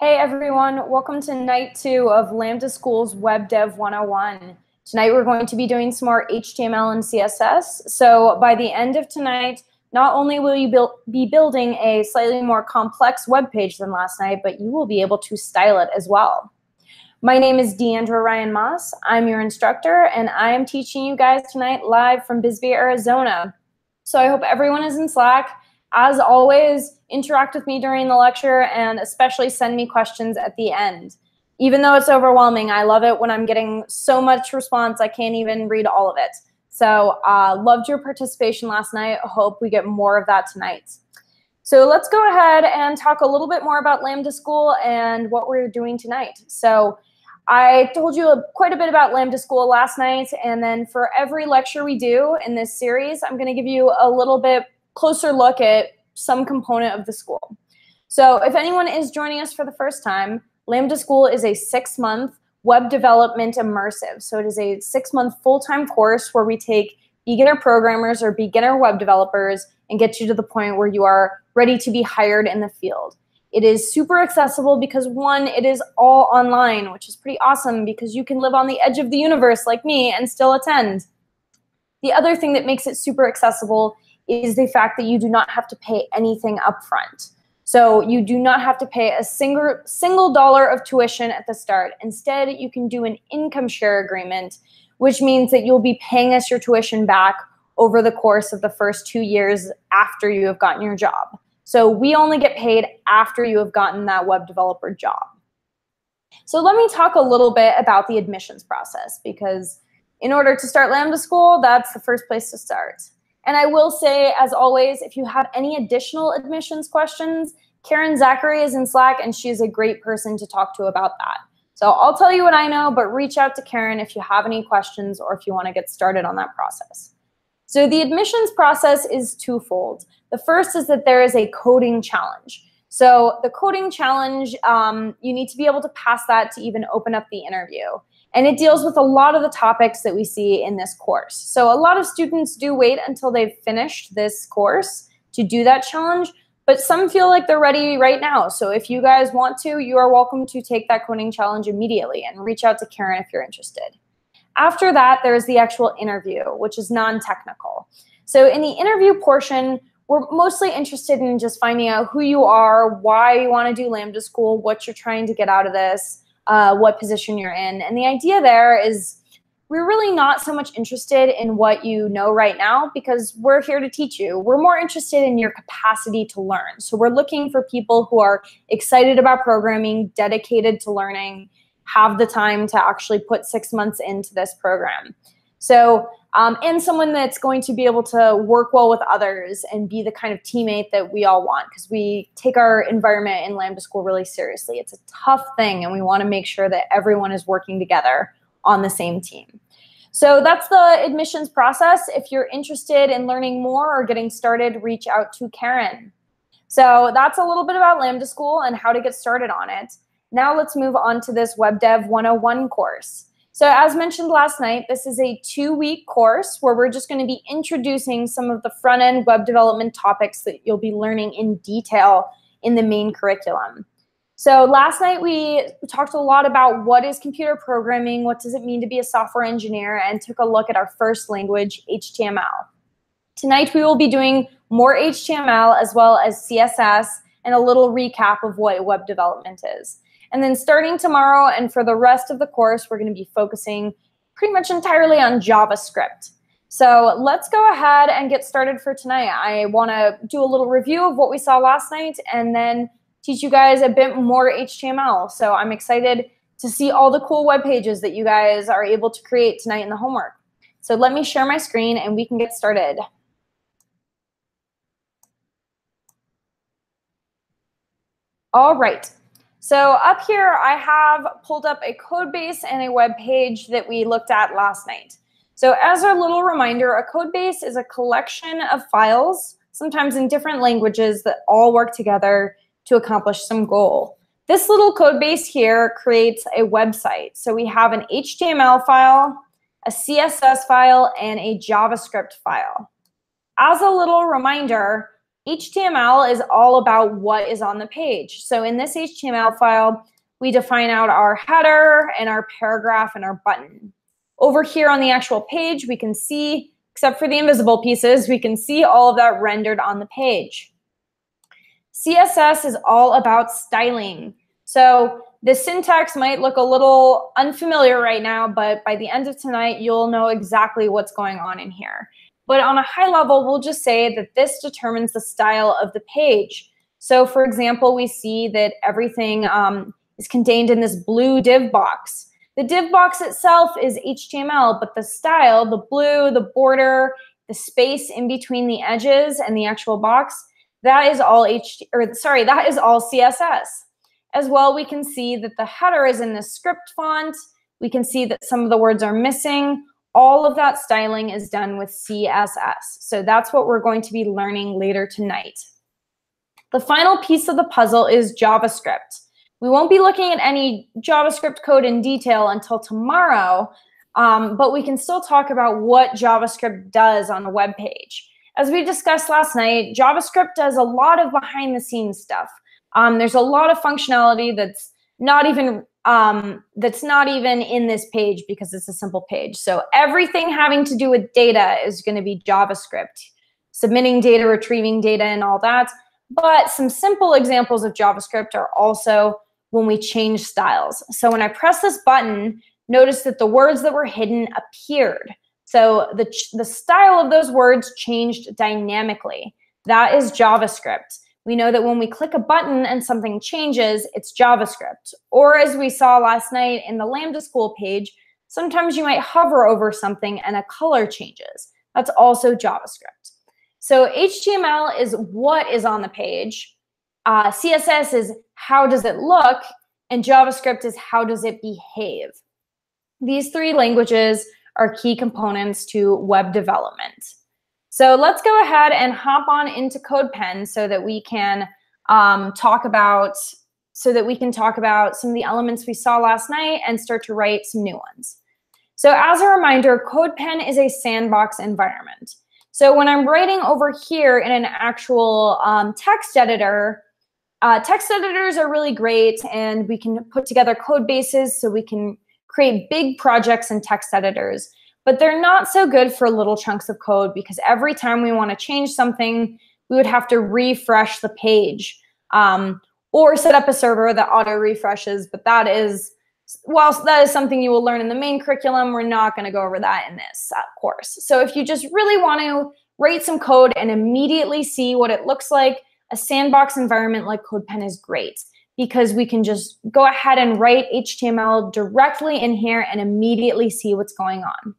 Hey everyone, welcome to night 2 of Lambda School's Web Dev 101. Tonight we're going to be doing some more HTML and CSS. So by the end of tonight, not only will you be building a slightly more complex web page than last night, but you will be able to style it as well. My name is Deandra Ryan Moss. I'm your instructor, and I am teaching you guys tonight live from Bisbee, Arizona. So I hope everyone is in Slack. As always, interact with me during the lecture and especially send me questions at the end. Even though it's overwhelming, I love it when I'm getting so much response I can't even read all of it. So loved your participation last night. Hope we get more of that tonight. So let's go ahead and talk a little bit more about Lambda School and what we're doing tonight. So I told you quite a bit about Lambda School last night, and then for every lecture we do in this series, I'm going to give you a little bit closer look at some component of the school. So if anyone is joining us for the first time, Lambda School is a 6-month web development immersive. So it is a 6-month full-time course where we take beginner programmers or beginner web developers and get you to the point where you are ready to be hired in the field. It is super accessible because, one, it is all online, which is pretty awesome because you can live on the edge of the universe like me and still attend. The other thing that makes it super accessible is the fact that you do not have to pay anything upfront. So you do not have to pay a single dollar of tuition at the start. Instead, you can do an income share agreement, which means that you'll be paying us your tuition back over the course of the first 2 years after you have gotten your job. So we only get paid after you have gotten that web developer job. So let me talk a little bit about the admissions process, because in order to start Lambda School, that's the first place to start. And I will say, as always, if you have any additional admissions questions, Karen Zachary is in Slack, and she's a great person to talk to about that. So I'll tell you what I know, but reach out to Karen if you have any questions or if you want to get started on that process. So the admissions process is twofold. The first is that there is a coding challenge. So the coding challenge, you need to be able to pass that to even open up the interview. And it deals with a lot of the topics that we see in this course. So a lot of students do wait until they've finished this course to do that challenge, but some feel like they're ready right now. So if you guys want to, you are welcome to take that coding challenge immediately and reach out to Karen if you're interested. After that, there's the actual interview, which is non-technical. So in the interview portion, we're mostly interested in just finding out who you are, why you want to do Lambda School, what you're trying to get out of this, what position you're in. And the idea there is we're really not so much interested in what you know right now, because we're here to teach you. We're more interested in your capacity to learn. So we're looking for people who are excited about programming, dedicated to learning, have the time to actually put 6 months into this program. So, and someone that's going to be able to work well with others and be the kind of teammate that we all want, because we take our environment in Lambda School really seriously. It's a tough thing, and we want to make sure that everyone is working together on the same team. So that's the admissions process. If you're interested in learning more or getting started, reach out to Karen. So that's a little bit about Lambda School and how to get started on it. Now let's move on to this Web Dev 101 course. So as mentioned last night, this is a 2-week course where we're just going to be introducing some of the front-end web development topics that you'll be learning in detail in the main curriculum. So last night we talked a lot about what is computer programming, what does it mean to be a software engineer, and took a look at our first language, HTML. Tonight we will be doing more HTML as well as CSS and a little recap of what web development is. And then starting tomorrow and for the rest of the course, we're going to be focusing pretty much entirely on JavaScript. So let's go ahead and get started for tonight. I want to do a little review of what we saw last night and then teach you guys a bit more HTML. So I'm excited to see all the cool web pages that you guys are able to create tonight in the homework. So let me share my screen and we can get started. All right. So up here, I have pulled up a code base and a web page that we looked at last night. So as a little reminder, a code base is a collection of files, sometimes in different languages, that all work together to accomplish some goal. This little code base here creates a website. So we have an HTML file, a CSS file, and a JavaScript file. As a little reminder, HTML is all about what is on the page. So in this HTML file, we define out our header and our paragraph and our button. Over here on the actual page, we can see, except for the invisible pieces, we can see all of that rendered on the page. CSS is all about styling. So the syntax might look a little unfamiliar right now, but by the end of tonight, you'll know exactly what's going on in here. But on a high level, we'll just say that this determines the style of the page. So for example, we see that everything is contained in this blue div box. The div box itself is HTML, but the style, the blue, the border, the space in between the edges and the actual box, that is all that is all CSS. As well, we can see that the header is in the script font. We can see that some of the words are missing. All of that styling is done with CSS. So that's what we're going to be learning later tonight. The final piece of the puzzle is JavaScript. We won't be looking at any JavaScript code in detail until tomorrow, but we can still talk about what JavaScript does on a web page. As we discussed last night, JavaScript does a lot of behind-the-scenes stuff. There's a lot of functionality that's not even in this page because it's a simple page. So everything having to do with data is going to be JavaScript, submitting data, retrieving data, and all that. But some simple examples of JavaScript are also when we change styles. So when I press this button, notice that the words that were hidden appeared. So the style of those words changed dynamically. That is JavaScript. We know that when we click a button and something changes, it's JavaScript. Or as we saw last night in the Lambda School page, sometimes you might hover over something and a color changes. That's also JavaScript. So HTML is what is on the page. CSS is how does it look, and JavaScript is how does it behave. These three languages are key components to web development. So let's go ahead and hop on into CodePen so that we can talk about some of the elements we saw last night and start to write some new ones. So as a reminder, CodePen is a sandbox environment. So when I'm writing over here in an actual text editor, text editors are really great, and we can put together code bases so we can create big projects in text editors. But they're not so good for little chunks of code because every time we want to change something, we would have to refresh the page or set up a server that auto refreshes. But that is, whilst that is something you will learn in the main curriculum, we're not going to go over that in this course. So if you just really want to write some code and immediately see what it looks like, a sandbox environment like CodePen is great because we can just go ahead and write HTML directly in here and immediately see what's going on.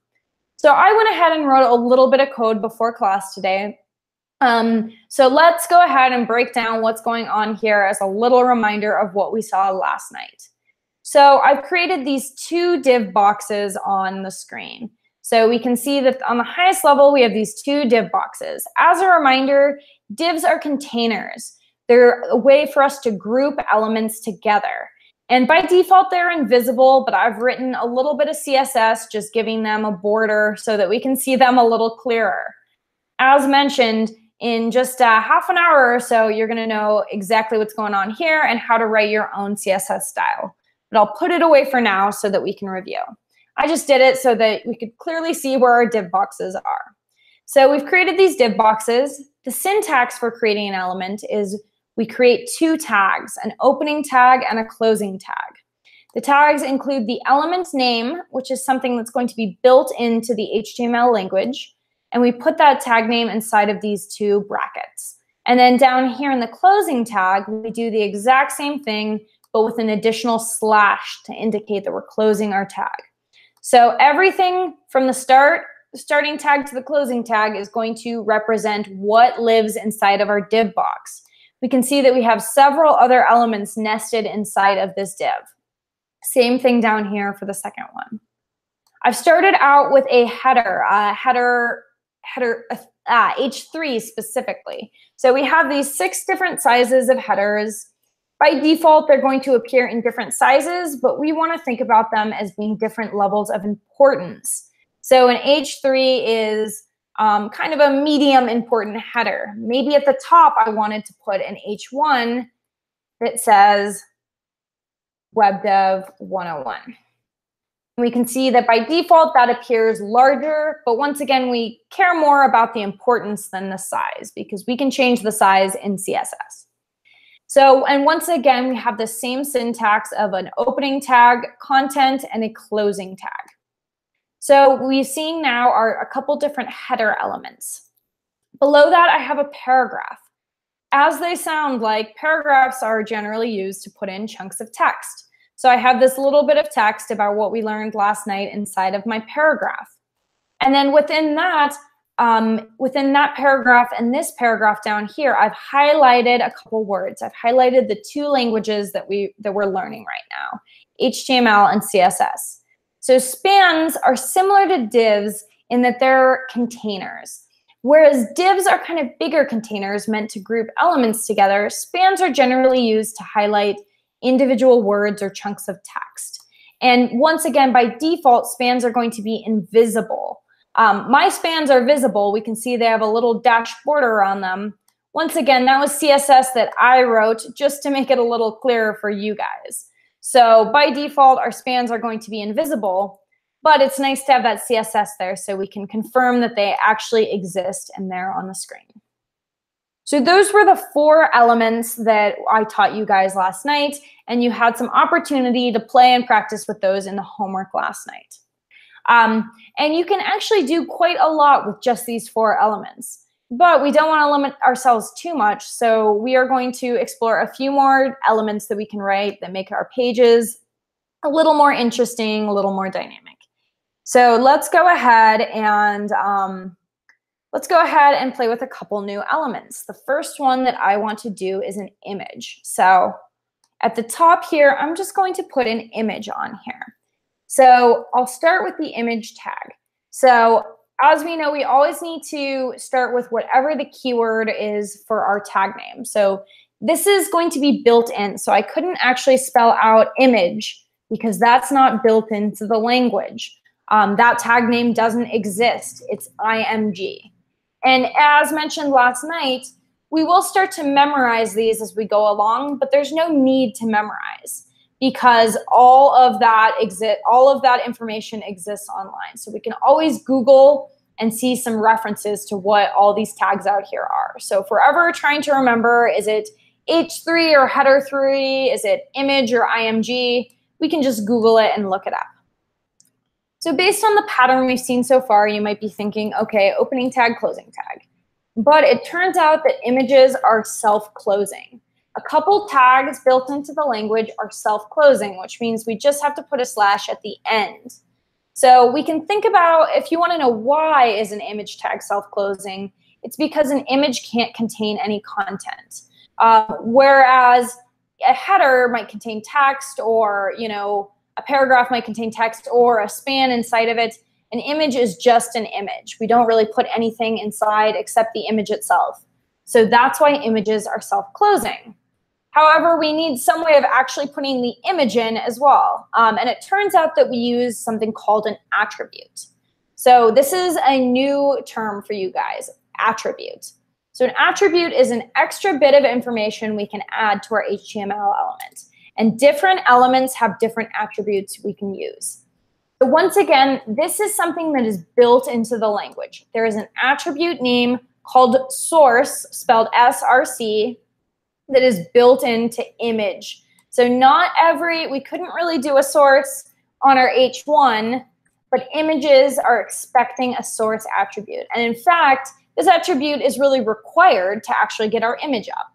So I went ahead and wrote a little bit of code before class today. So let's go ahead and break down what's going on here as a little reminder of what we saw last night. So I've created these two div boxes on the screen. So we can see that on the highest level, we have these two div boxes. As a reminder, divs are containers. They're a way for us to group elements together. And by default, they're invisible, but I've written a little bit of CSS, just giving them a border so that we can see them a little clearer. As mentioned, in just half an hour or so, you're going to know exactly what's going on here and how to write your own CSS style. But I'll put it away for now so that we can review. I just did it so that we could clearly see where our div boxes are. So we've created these div boxes. The syntax for creating an element is we create two tags, an opening tag and a closing tag. The tags include the element name, which is something that's going to be built into the HTML language, and we put that tag name inside of these two brackets. And then down here in the closing tag, we do the exact same thing, but with an additional slash to indicate that we're closing our tag. So everything from the starting tag to the closing tag is going to represent what lives inside of our div box. We can see that we have several other elements nested inside of this div. Same thing down here for the second one. I've started out with a header H3 specifically. So we have these 6 different sizes of headers. By default, they're going to appear in different sizes, but we want to think about them as being different levels of importance. So an H3 is kind of a medium important header. Maybe at the top, I wanted to put an H1 that says Web Dev 101. We can see that by default, that appears larger, but once again, we care more about the importance than the size because we can change the size in CSS. So, and once again, we have the same syntax of an opening tag, content, and a closing tag. So we're seeing now are a couple different header elements. Below that, I have a paragraph. As they sound like, paragraphs are generally used to put in chunks of text. So I have this little bit of text about what we learned last night inside of my paragraph. And then within that paragraph and this paragraph down here, I've highlighted a couple words. I've highlighted the two languages that we're learning right now, HTML and CSS. So spans are similar to divs in that they're containers. Whereas divs are kind of bigger containers meant to group elements together, spans are generally used to highlight individual words or chunks of text. And once again, by default, spans are going to be invisible. My spans are visible. We can see they have a little dash border on them. Once again, that was CSS that I wrote just to make it a little clearer for you guys. So by default, our spans are going to be invisible, but it's nice to have that CSS there so we can confirm that they actually exist and they're on the screen. So those were the 4 elements that I taught you guys last night, and you had some opportunity to play and practice with those in the homework last night. And you can actually do quite a lot with just these 4 elements, but we don't want to limit ourselves too much, so we are going to explore a few more elements that we can write that make our pages a little more interesting, a little more dynamic. So let's go ahead and play with a couple new elements. The first one that I want to do is an image. So at the top here, I'm just going to put an image on here. So I'll start with the image tag. So as we know, we always need to start with whatever the keyword is for our tag name. So this is going to be built in. So I couldn't actually spell out image because that's not built into the language. That tag name doesn't exist. It's IMG. And as mentioned last night, we will start to memorize these as we go along, but there's no need to memorize because all of that information exists online. So we can always Google and see some references to what all these tags out here are. So if we're ever trying to remember, is it H3 or header 3? Is it image or IMG? We can just Google it and look it up. So based on the pattern we've seen so far, you might be thinking, okay, opening tag, closing tag. But it turns out that images are self-closing. A couple tags built into the language are self-closing, which means we just have to put a slash at the end. So we can think about, if you want to know why is an image tag self-closing, it's because an image can't contain any content. Whereas a header might contain text, or a paragraph might contain text, or a span inside of it. An image is just an image. We don't really put anything inside except the image itself. So that's why images are self-closing. However, we need some way of actually putting the image in as well. And it turns out that we use something called an attribute. So this is a new term for you guys, attribute. So an attribute is an extra bit of information we can add to our HTML element. And different elements have different attributes we can use. So once again, this is something that is built into the language. There is an attribute name called source, spelled SRC, that is built into image. So we couldn't really do a source on our H1, but images are expecting a source attribute. And in fact, this attribute is really required to actually get our image up.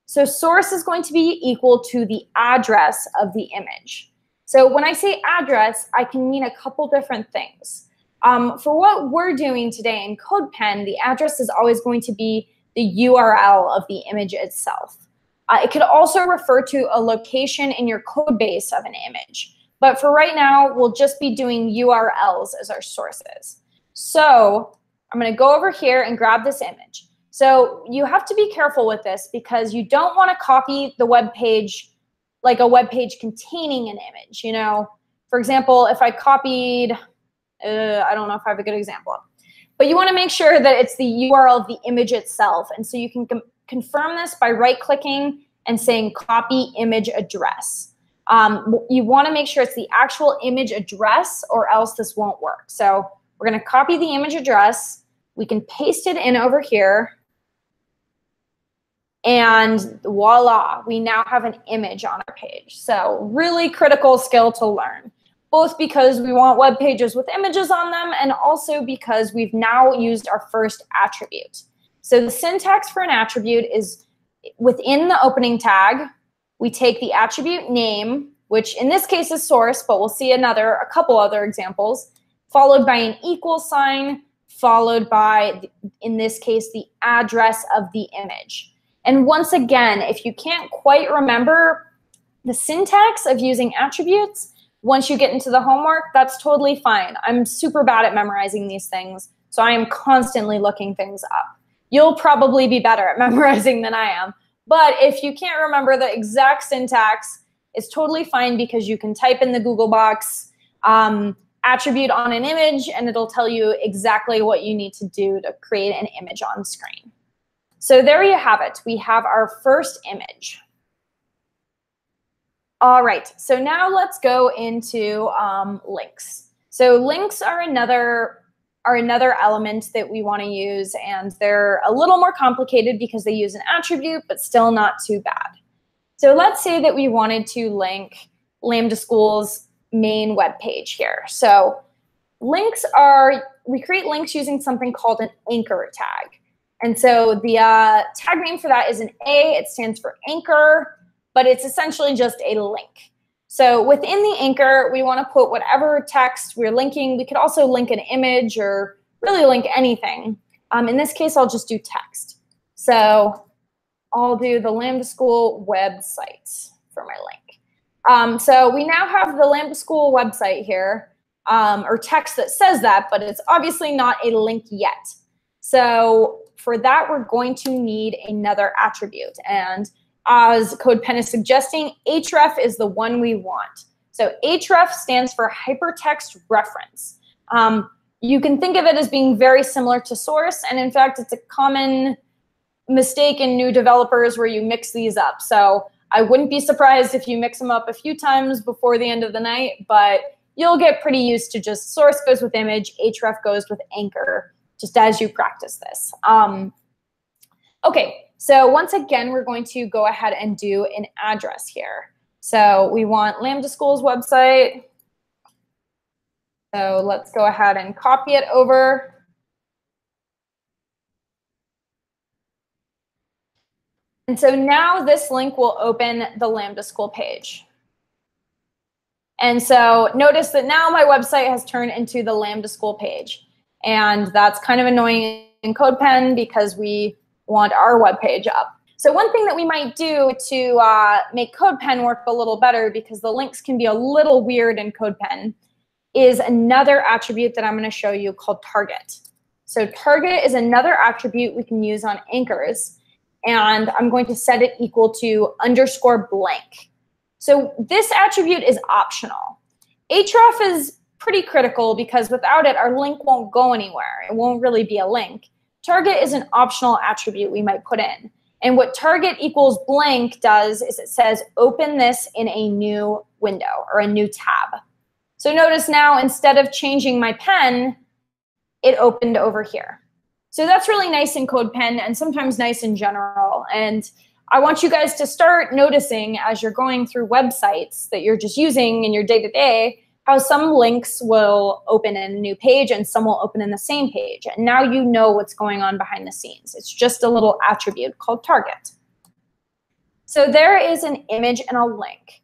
So source is going to be equal to the address of the image. So when I say address, I can mean a couple different things. For what we're doing today in CodePen, the address is always going to be the URL of the image itself. It could also refer to a location in your code base of an image. But for right now, we'll just be doing URLs as our sources. So I'm going to go over here and grab this image. So you have to be careful with this because you don't want to copy the web page like a web page containing an image. For example, if I copied, I don't know if I have a good example. But you want to make sure that it's the URL of the image itself. And so you can confirm this by right-clicking and saying copy image address. You want to make sure it's the actual image address or else this won't work. So we're going to copy the image address. We can paste it in over here. And voila, we now have an image on our page. So really critical skill to learn, both because we want web pages with images on them and also because we've now used our first attribute. So the syntax for an attribute is within the opening tag, we take the attribute name, which in this case is source, but we'll see a couple other examples, followed by an equal sign, followed by, in this case, the address of the image. And once again, if you can't quite remember the syntax of using attributes, once you get into the homework, that's totally fine. I'm super bad at memorizing these things, so I am constantly looking things up. You'll probably be better at memorizing than I am. But if you can't remember the exact syntax, it's totally fine because you can type in the Google box attribute on an image, and it'll tell you exactly what you need to do to create an image on screen. So there you have it. We have our first image. All right, so now let's go into links. So links are another element that we want to use, and they're a little more complicated because they use an attribute, but still not too bad. So let's say that we wanted to link Lambda School's main web page here. So we create links using something called an anchor tag. And so the tag name for that is an A. It stands for anchor, but it's essentially just a link. So within the anchor, we want to put whatever text we're linking. We could also link an image or really link anything. In this case, I'll just do text. So I'll do the Lambda School website for my link. So we now have the Lambda School website here, or text that says that, but it's obviously not a link yet. So for that, we're going to need another attribute. And as CodePen is suggesting, href is the one we want. So href stands for hypertext reference. You can think of it as being very similar to source. And in fact, it's a common mistake in new developers where you mix these up. So I wouldn't be surprised if you mix them up a few times before the end of the night, but you'll get pretty used to just source goes with image, href goes with anchor, just as you practice this. Okay, so once again, we're going to go ahead and do an address here. So we want Lambda School's website. So let's go ahead and copy it over. And so now this link will open the Lambda School page. And so notice that now my website has turned into the Lambda School page. And that's kind of annoying in CodePen because we want our web page up. So one thing that we might do to make CodePen work a little better, because the links can be a little weird in CodePen, is another attribute that I'm going to show you called target. So target is another attribute we can use on anchors, and I'm going to set it equal to _blank. So this attribute is optional. href is pretty critical because without it, our link won't go anywhere. It won't really be a link. Target is an optional attribute we might put in. And what target equals blank does is it says, open this in a new window or a new tab. So notice now, instead of changing my pen, it opened over here. So that's really nice in CodePen and sometimes nice in general. And I want you guys to start noticing as you're going through websites that you're just using in your day-to-day, how some links will open in a new page and some will open in the same page. And now you know what's going on behind the scenes. It's just a little attribute called target. So there is an image and a link,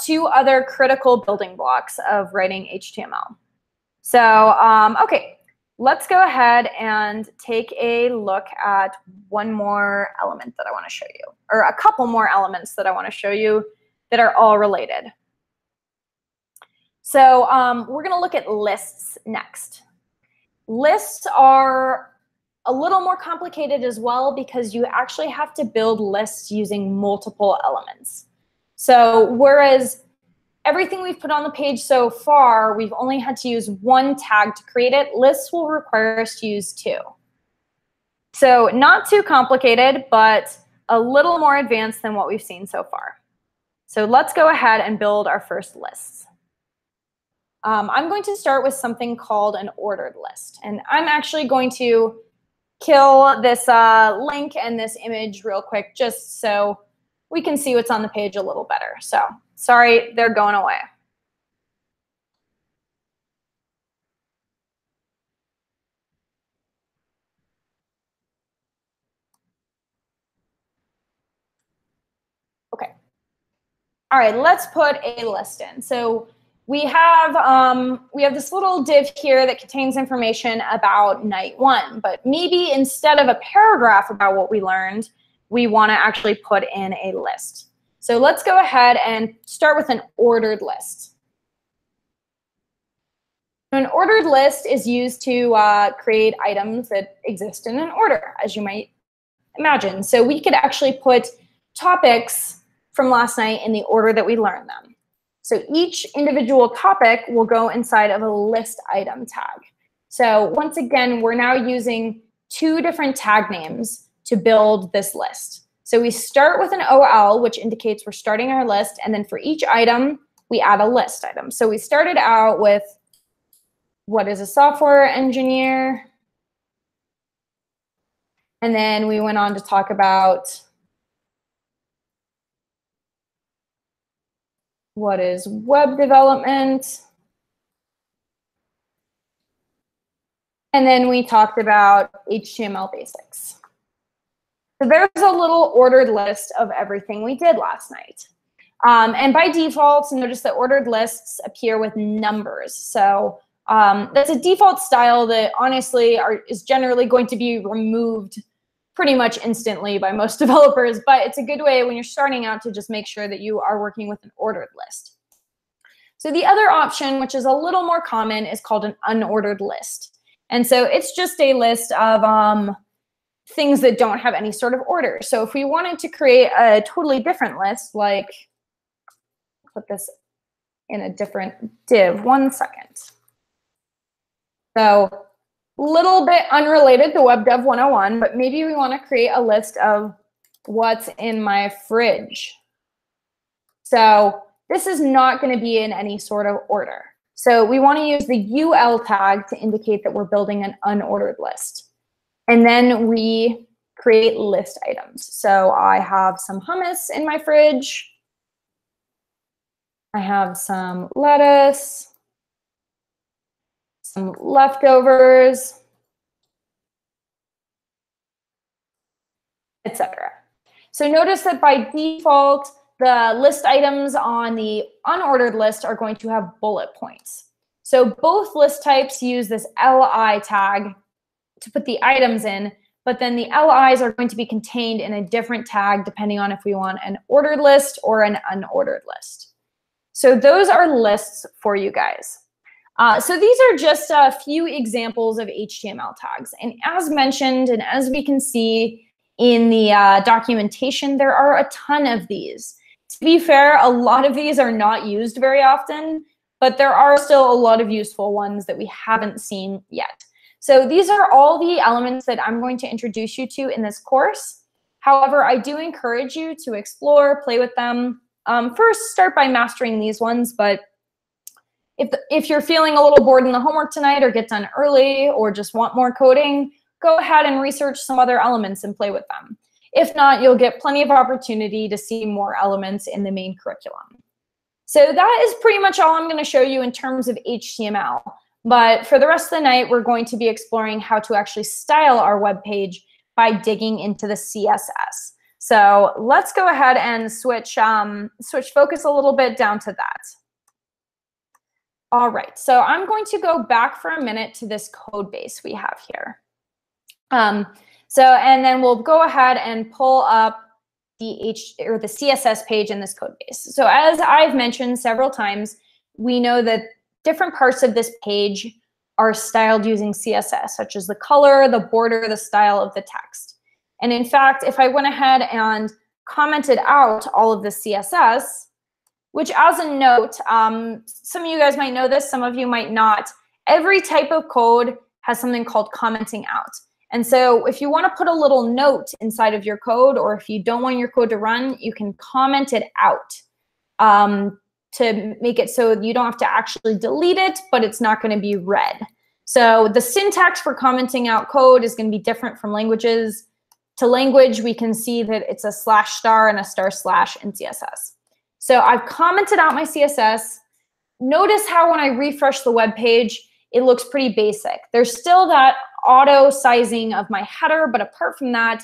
two other critical building blocks of writing HTML. So, okay, let's go ahead and take a look at one more element that I want to show you, or a couple more elements that I want to show you that are all related. So we're going to look at lists next. Lists are a little more complicated as well because you actually have to build lists using multiple elements. So whereas everything we've put on the page so far, we've only had to use one tag to create it. Lists will require us to use 2. So not too complicated, but a little more advanced than what we've seen so far. So let's go ahead and build our first lists. I'm going to start with something called an ordered list. And I'm actually going to kill this link and this image real quick just so we can see what's on the page a little better. So sorry, they're going away. Okay. All right, let's put a list in. So we have this little div here that contains information about night 1, but maybe instead of a paragraph about what we learned, we want to actually put in a list. So let's go ahead and start with an ordered list. An ordered list is used to create items that exist in an order, as you might imagine. So we could actually put topics from last night in the order that we learned them. So each individual topic will go inside of a list item tag. So once again, we're now using 2 different tag names to build this list. So we start with an OL, which indicates we're starting our list, and then for each item, we add a list item. So we started out with what is a software engineer, and then we went on to talk about what is web development. And then we talked about HTML basics. So there's a little ordered list of everything we did last night. And by default, notice that ordered lists appear with numbers. So that's a default style that honestly is generally going to be removed pretty much instantly by most developers, but it's a good way when you're starting out to just make sure that you are working with an ordered list. So the other option, which is a little more common, is called an unordered list. And so it's just a list of things that don't have any sort of order. So if we wanted to create a totally different list, like put this in a different div, 1 second. So little bit unrelated to Web Dev 101, but maybe we want to create a list of what's in my fridge. So this is not going to be in any sort of order. So we want to use the UL tag to indicate that we're building an unordered list. And then we create list items. So I have some hummus in my fridge. I have some lettuce, some leftovers, etc. So notice that by default, the list items on the unordered list are going to have bullet points. So both list types use this LI tag to put the items in, but then the LIs are going to be contained in a different tag depending on if we want an ordered list or an unordered list. So those are lists for you guys. So these are just a few examples of HTML tags. And as mentioned, and as we can see in the documentation, there are a ton of these. To be fair, a lot of these are not used very often, but there are still a lot of useful ones that we haven't seen yet. So these are all the elements that I'm going to introduce you to in this course. However, I do encourage you to explore, play with them. First, start by mastering these ones, but if you're feeling a little bored in the homework tonight or get done early or just want more coding, go ahead and research some other elements and play with them. If not, you'll get plenty of opportunity to see more elements in the main curriculum. So that is pretty much all I'm going to show you in terms of HTML. But for the rest of the night, we're going to be exploring how to actually style our web page by digging into the CSS. So let's go ahead and switch focus a little bit down to that. All right, so I'm going to go back for a minute to this code base we have here. And then we'll go ahead and pull up the CSS page in this code base. So as I've mentioned several times, we know that different parts of this page are styled using CSS, such as the color, the border, the style of the text. And in fact, if I went ahead and commented out all of the CSS, which as a note, some of you guys might know this, some of you might not. Every type of code has something called commenting out. And so if you want to put a little note inside of your code, or if you don't want your code to run, you can comment it out to make it so you don't have to actually delete it, but it's not going to be read. So the syntax for commenting out code is going to be different from languages to language. We can see that it's a / and a / in CSS. So I've commented out my CSS. Notice how when I refresh the web page, it looks pretty basic. There's still that auto sizing of my header, but apart from that,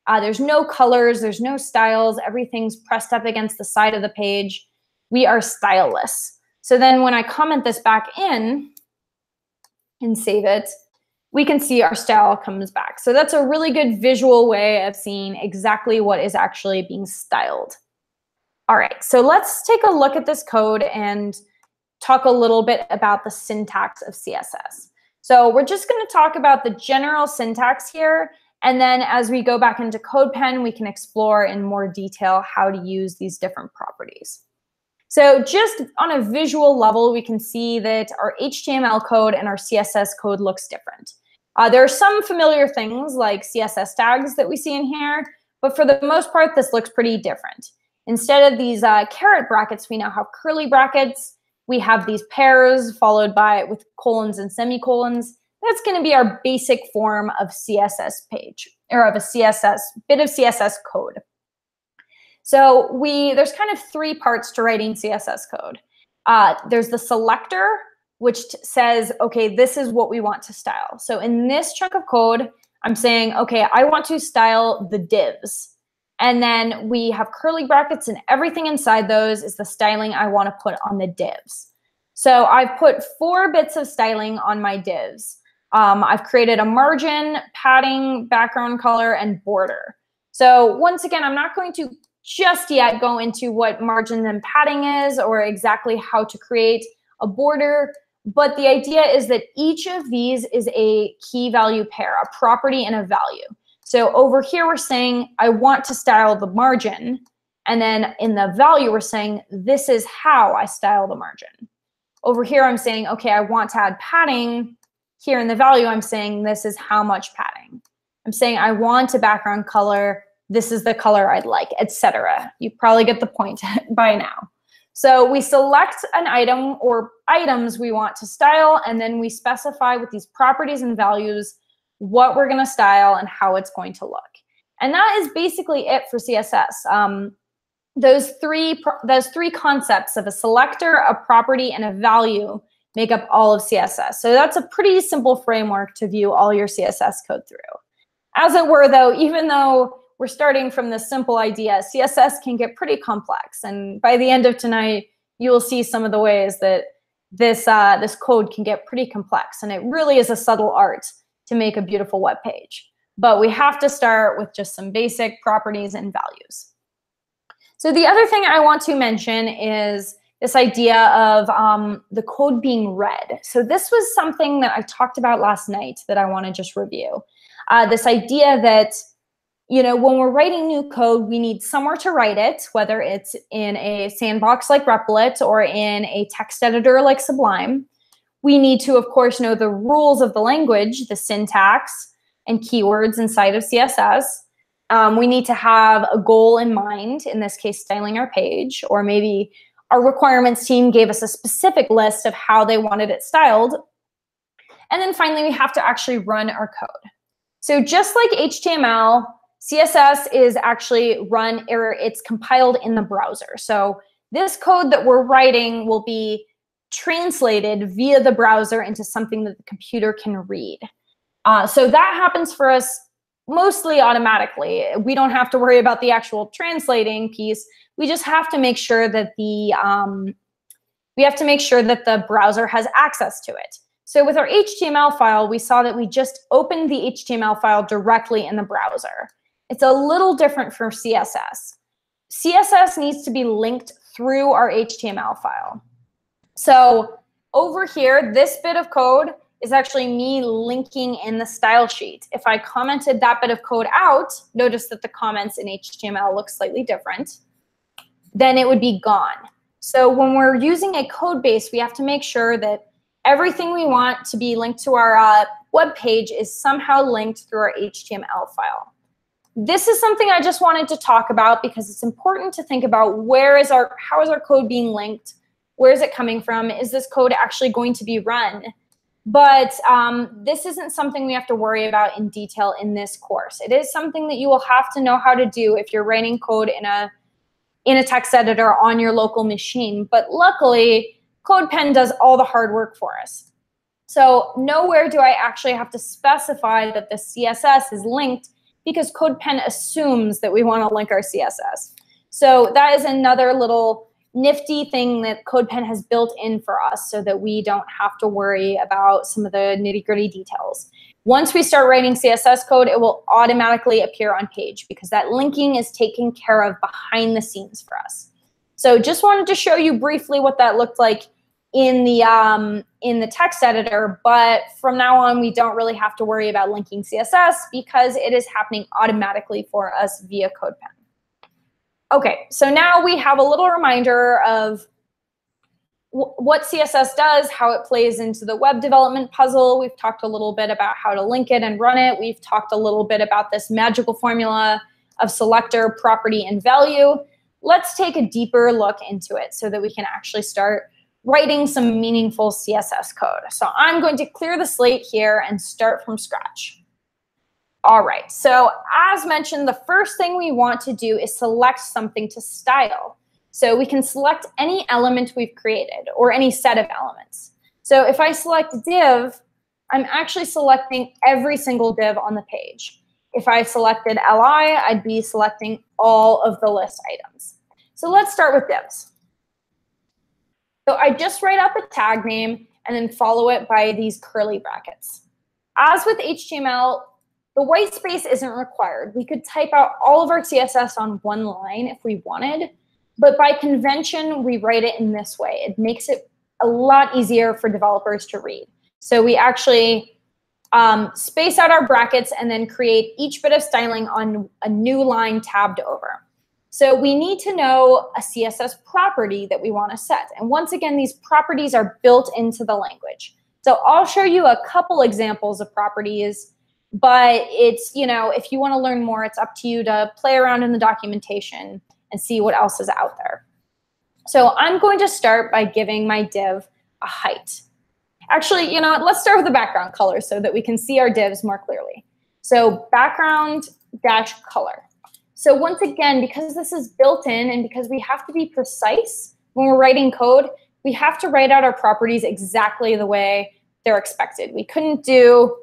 there's no colors, there's no styles, everything's pressed up against the side of the page. We are styleless. So then when I comment this back in and save it, we can see our style comes back. So that's a really good visual way of seeing exactly what is actually being styled. All right, so let's take a look at this code and talk a little bit about the syntax of CSS. So we're just going to talk about the general syntax here, and then as we go back into CodePen, we can explore in more detail how to use these different properties. So just on a visual level, we can see that our HTML code and our CSS code looks different. There are some familiar things like CSS tags that we see in here, but for the most part, this looks pretty different. Instead of these caret brackets, we now have curly brackets. We have these pairs followed by with colons and semicolons. That's going to be our basic form of CSS page, or of a bit of CSS code. So there's kind of 3 parts to writing CSS code. There's the selector, which says, okay, this is what we want to style. So in this chunk of code, I'm saying, okay, I want to style the divs. And then we have curly brackets, and everything inside those is the styling I want to put on the divs. So I've put 4 bits of styling on my divs. I've created a margin, padding, background color, and border. So once again, I'm not going to just yet go into what margin and padding is or exactly how to create a border, but the idea is that each of these is a key value pair, a property and a value. So over here, we're saying, I want to style the margin. And then in the value, we're saying, this is how I style the margin. Over here, I'm saying, okay, I want to add padding. Here in the value, I'm saying, this is how much padding. I'm saying, I want a background color. This is the color I'd like, etc. You probably get the point by now. So we select an item or items we want to style, and then we specify with these properties and values what we're going to style and how it's going to look. And that is basically it for CSS. Those three concepts of a selector, a property, and a value make up all of CSS. So that's a pretty simple framework to view all your CSS code through. As it were, though, even though we're starting from this simple idea, CSS can get pretty complex. And by the end of tonight, you will see some of the ways that this code can get pretty complex. And it really is a subtle art to make a beautiful web page. But we have to start with just some basic properties and values. So the other thing I want to mention is this idea of the code being read. So this was something that I talked about last night that I want to just review. This idea that, you know, when we're writing new code, we need somewhere to write it, whether it's in a sandbox like Replit or in a text editor like Sublime. We need to, of course, know the rules of the language, the syntax and keywords inside of CSS. We need to have a goal in mind, in this case, styling our page, or maybe our requirements team gave us a specific list of how they wanted it styled. And then finally, we have to actually run our code. So just like HTML, CSS is actually run, or it's compiled in the browser. So this code that we're writing will be translated via the browser into something that the computer can read. So that happens for us mostly automatically. We don't have to worry about the actual translating piece. We just have to make sure that the browser has access to it. So with our HTML file, we saw that we just opened the HTML file directly in the browser. It's a little different for CSS. CSS needs to be linked through our HTML file. So over here, this bit of code is actually me linking in the style sheet. If I commented that bit of code out, notice that the comments in HTML look slightly different, then it would be gone. So when we're using a code base, we have to make sure that everything we want to be linked to our web page is somehow linked through our HTML file. This is something I just wanted to talk about because it's important to think about how is our code being linked? Where is it coming from? Is this code actually going to be run? But this isn't something we have to worry about in detail in this course. It is something that you will have to know how to do if you're writing code in a text editor on your local machine. But luckily, CodePen does all the hard work for us. So nowhere do I actually have to specify that the CSS is linked because CodePen assumes that we want to link our CSS. So that is another little nifty thing that CodePen has built in for us so that we don't have to worry about some of the nitty-gritty details. Once we start writing CSS code, it will automatically appear on page because that linking is taken care of behind the scenes for us. So just wanted to show you briefly what that looked like in the text editor, but from now on, we don't really have to worry about linking CSS because it is happening automatically for us via CodePen. Okay, so now we have a little reminder of what CSS does, how it plays into the web development puzzle. We've talked a little bit about how to link it and run it. We've talked a little bit about this magical formula of selector, property, and value. Let's take a deeper look into it so that we can actually start writing some meaningful CSS code. So I'm going to clear the slate here and start from scratch. All right, so as mentioned, the first thing we want to do is select something to style. So we can select any element we've created or any set of elements. So if I select div, I'm actually selecting every single div on the page. If I selected li, I'd be selecting all of the list items. So let's start with divs. So I just write out the tag name and then follow it by these curly brackets. As with HTML, the white space isn't required. We could type out all of our CSS on one line if we wanted, but by convention, we write it in this way. It makes it a lot easier for developers to read. So we actually space out our brackets and then create each bit of styling on a new line tabbed over. So we need to know a CSS property that we want to set. And once again, these properties are built into the language. So I'll show you a couple examples of properties, but it's, if you want to learn more, it's up to you to play around in the documentation and see what else is out there. So I'm going to start by giving my div a height. Actually, let's start with the background color so that we can see our divs more clearly. So background-color. So once again, because this is built in and because we have to be precise when we're writing code, we have to write out our properties exactly the way they're expected. We couldn't do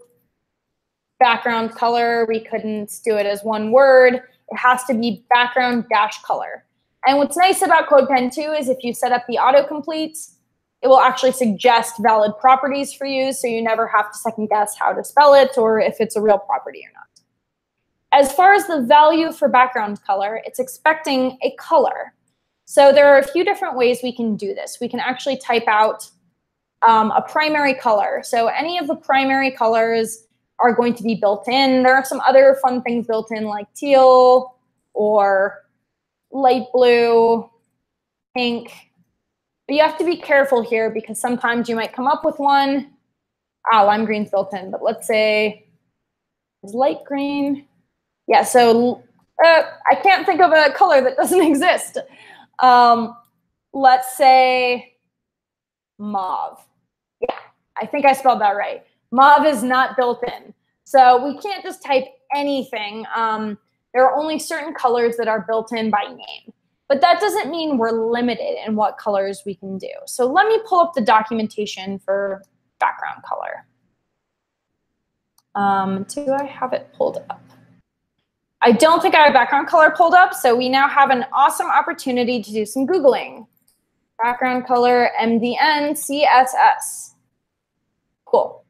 background color. We couldn't do it as one word. It has to be background-color. And what's nice about CodePen too is if you set up the autocomplete, it will actually suggest valid properties for you, so you never have to second guess how to spell it or if it's a real property or not. As far as the value for background color, it's expecting a color. So there are a few different ways we can do this. We can actually type out a primary color. So any of the primary colors are going to be built in. There are some other fun things built in like teal or light blue, pink. But you have to be careful here because sometimes you might come up with one. Lime green's built in, but let's say is light green. Yeah, so I can't think of a color that doesn't exist. Let's say mauve. Yeah, I think I spelled that right. Mauve is not built in. So we can't just type anything. There are only certain colors that are built in by name. But that doesn't mean we're limited in what colors we can do. So let me pull up the documentation for background color. Do I have it pulled up? I don't think I have background color pulled up, so we now have an awesome opportunity to do some Googling. Background color, MDN, CSS. Cool.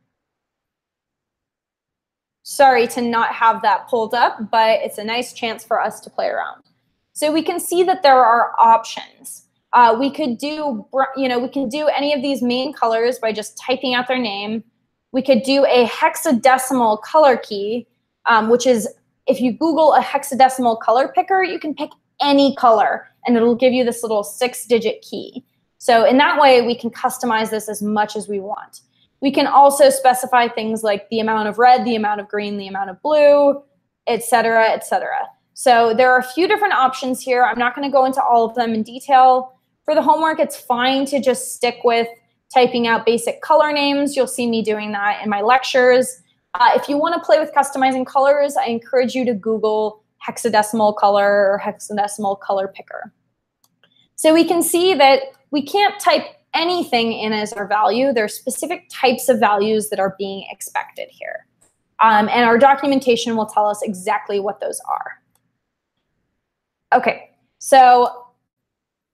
Sorry to not have that pulled up, but it's a nice chance for us to play around. So we can see that there are options. We could do, we can do any of these main colors by just typing out their name. We could do a hexadecimal color key, which is, if you Google a hexadecimal color picker, you can pick any color, and it'll give you this little 6-digit key. So in that way, we can customize this as much as we want. We can also specify things like the amount of red, the amount of green, the amount of blue, et cetera, et cetera. So there are a few different options here. I'm not going to go into all of them in detail. For the homework, it's fine to just stick with typing out basic color names. You'll see me doing that in my lectures. If you want to play with customizing colors, I encourage you to Google hexadecimal color or hexadecimal color picker. So we can see that we can't type anything in as our value. There are specific types of values that are being expected here. And our documentation will tell us exactly what those are. Okay, so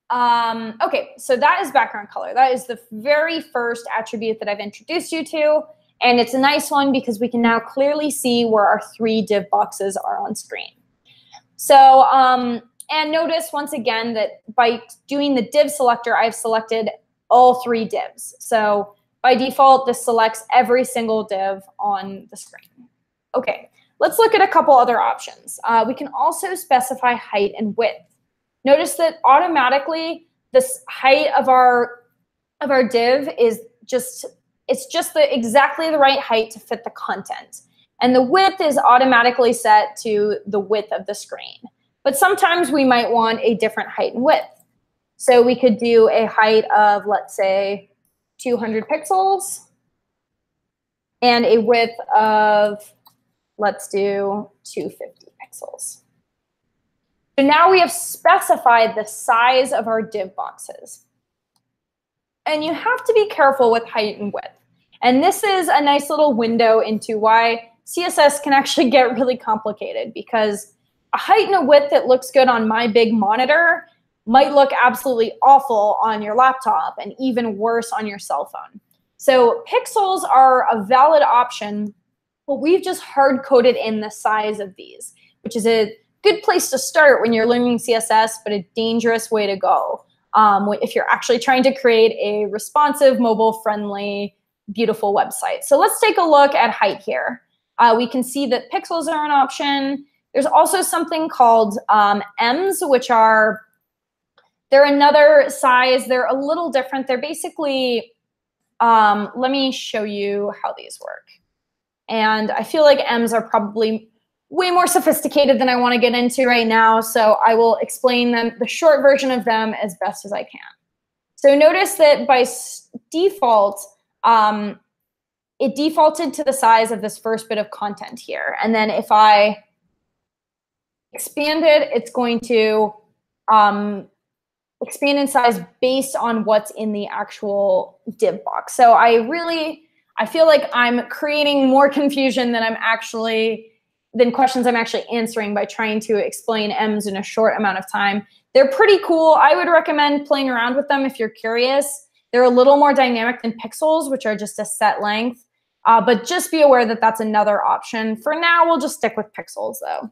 that is background color. That is the very first attribute that I've introduced you to. And it's a nice one because we can now clearly see where our 3 div boxes are on screen. So, and notice once again that by doing the div selector, I've selected all 3 divs. So by default, this selects every single div on the screen. Okay, let's look at a couple other options. We can also specify height and width. Notice that automatically this height of our div is just exactly the right height to fit the content. And the width is automatically set to the width of the screen. But sometimes we might want a different height and width. So we could do a height of, let's say, 200 pixels and a width of, let's do 250 pixels. So now we have specified the size of our div boxes. And you have to be careful with height and width. And this is a nice little window into why CSS can actually get really complicated, because a height and a width that looks good on my big monitor might look absolutely awful on your laptop and even worse on your cell phone. So pixels are a valid option, but we've just hard-coded in the size of these, which is a good place to start when you're learning CSS, but a dangerous way to go if you're actually trying to create a responsive, mobile-friendly, beautiful website. So let's take a look at height here. We can see that pixels are an option. There's also something called ems, which they're another size. They're a little different. They're basically, let me show you how these work. And I feel like ems are probably way more sophisticated than I want to get into right now, so I will explain the short version of them as best as I can. So notice that by default, it defaulted to the size of this first bit of content here. And then if I expand it, it's going to expand in size based on what's in the actual div box. So I feel like I'm creating more confusion than questions I'm actually answering by trying to explain ems in a short amount of time. They're pretty cool. I would recommend playing around with them if you're curious. They're a little more dynamic than pixels, which are just a set length. But just be aware that that's another option. For now, we'll just stick with pixels, though.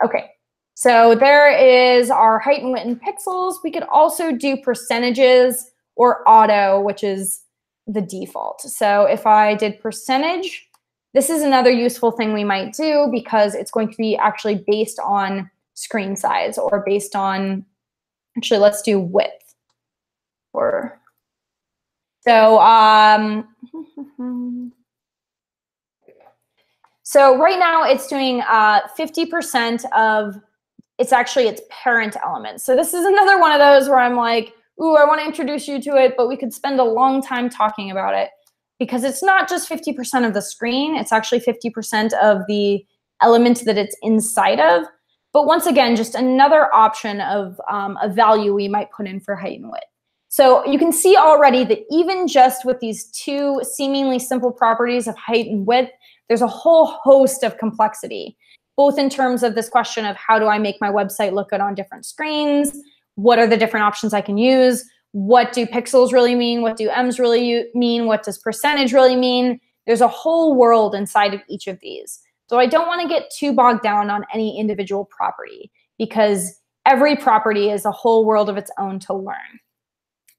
Okay, so there is our height and width in pixels. We could also do percentages or auto, which is the default. So if I did percentage, this is another useful thing we might do because it's going to be actually based on screen size or based on, actually, let's do width. So right now it's doing 50% of, it's actually its parent element. So this is another one of those where I'm like, ooh, I want to introduce you to it, but we could spend a long time talking about it because it's not just 50% of the screen, it's actually 50% of the element that it's inside of. But once again, just another option of a value we might put in for height and width. So you can see already that even just with these two seemingly simple properties of height and width, there's a whole host of complexity, both in terms of this question of how do I make my website look good on different screens? What are the different options I can use? What do pixels really mean? What do ems really mean? What does percentage really mean? There's a whole world inside of each of these. So I don't want to get too bogged down on any individual property because every property is a whole world of its own to learn.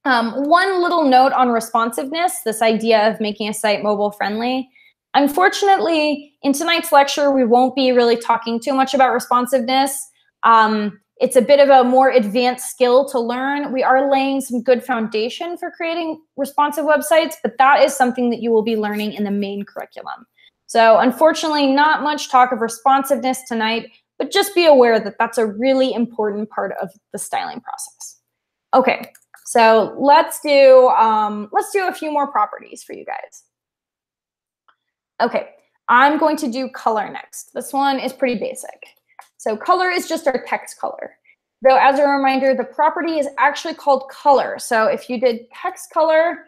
One little note on responsiveness, this idea of making a site mobile friendly. Unfortunately, in tonight's lecture, we won't be really talking too much about responsiveness. it's a bit of a more advanced skill to learn. We are laying some good foundation for creating responsive websites, but that is something that you will be learning in the main curriculum. So unfortunately, not much talk of responsiveness tonight, but just be aware that that's a really important part of the styling process. Okay, so let's do a few more properties for you guys. Okay, I'm going to do color next. This one is pretty basic. So color is just our text color. Though as a reminder, the property is actually called color. So if you did text color,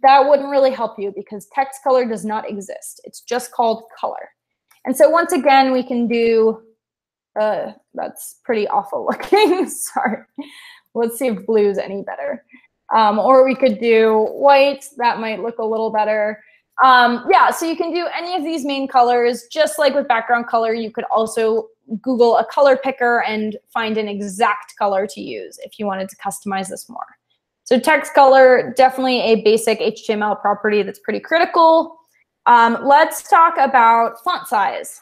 that wouldn't really help you because text color does not exist. It's just called color. And so once again, we can do, that's pretty awful looking, sorry. Let's see if blue is any better. Or we could do white, that might look a little better. Yeah, so you can do any of these main colors. Just like with background color, you could also Google a color picker and find an exact color to use if you wanted to customize this more. So text color, definitely a basic HTML property that's pretty critical. Let's talk about font size.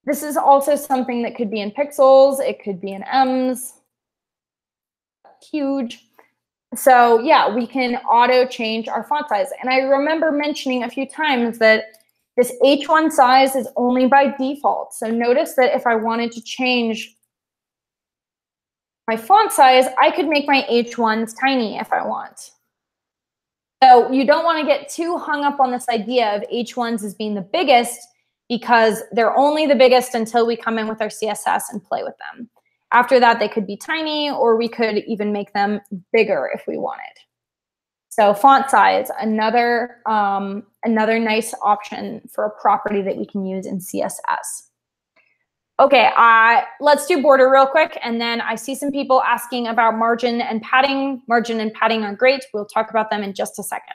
This is also something that could be in pixels. It could be in ems. Huge. So yeah, we can auto change our font size. And I remember mentioning a few times that this H1 size is only by default. So notice that if I wanted to change my font size, I could make my H1s tiny if I want. So you don't want to get too hung up on this idea of H1s as being the biggest because they're only the biggest until we come in with our CSS and play with them. After that, they could be tiny, or we could even make them bigger if we wanted. So font size, another nice option for a property that we can use in CSS. Okay, let's do border real quick, and then I see some people asking about margin and padding. Margin and padding are great. We'll talk about them in just a second.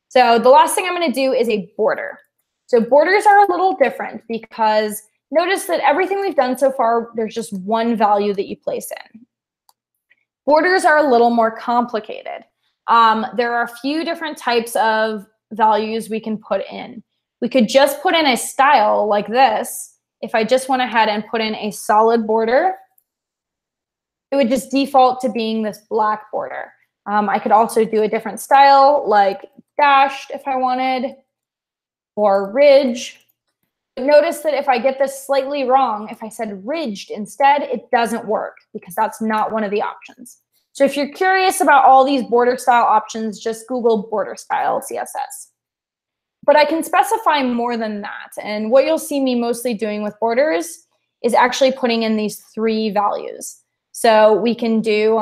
So the last thing I'm going to do is a border. So borders are a little different because notice that everything we've done so far, there's just one value that you place in. Borders are a little more complicated. There are a few different types of values we can put in. We could just put in a style like this. If I just went ahead and put in a solid border, it would just default to being this black border. I could also do a different style like dashed if I wanted, or ridge. Notice that if I get this slightly wrong, if I said ridged instead, it doesn't work because that's not one of the options. So if you're curious about all these border style options, just Google border style CSS. But I can specify more than that. And what you'll see me mostly doing with borders is actually putting in these 3 values. So we can do,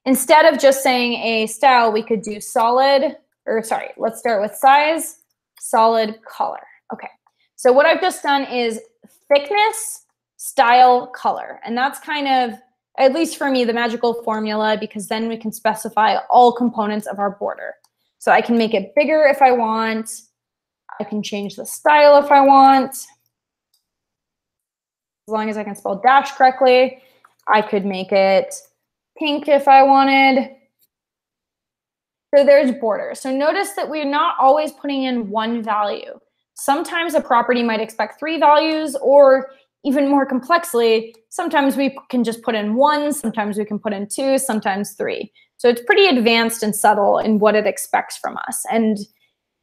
instead of just saying a style, we could do solid, or sorry, let's start with size, solid color. Okay, so what I've just done is thickness, style, color. And that's kind of, at least for me, the magical formula, because then we can specify all components of our border. So I can make it bigger if I want. I can change the style if I want. As long as I can spell dash correctly. I could make it pink if I wanted. So there's border. So notice that we're not always putting in one value. Sometimes a property might expect 3 values, or even more complexly, sometimes we can just put in 1, sometimes we can put in 2, sometimes 3. So it's pretty advanced and subtle in what it expects from us. And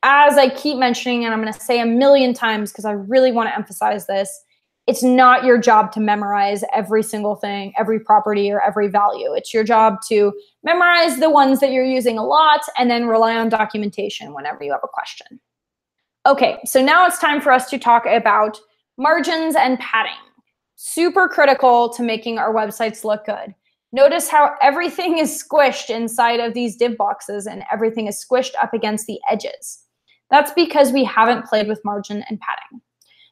as I keep mentioning, and I'm going to say a million times because I really want to emphasize this, it's not your job to memorize every single thing, every property, or every value. It's your job to memorize the ones that you're using a lot and then rely on documentation whenever you have a question. Okay, so now it's time for us to talk about margins and padding. Super critical to making our websites look good. Notice how everything is squished inside of these div boxes and everything is squished up against the edges. That's because we haven't played with margin and padding.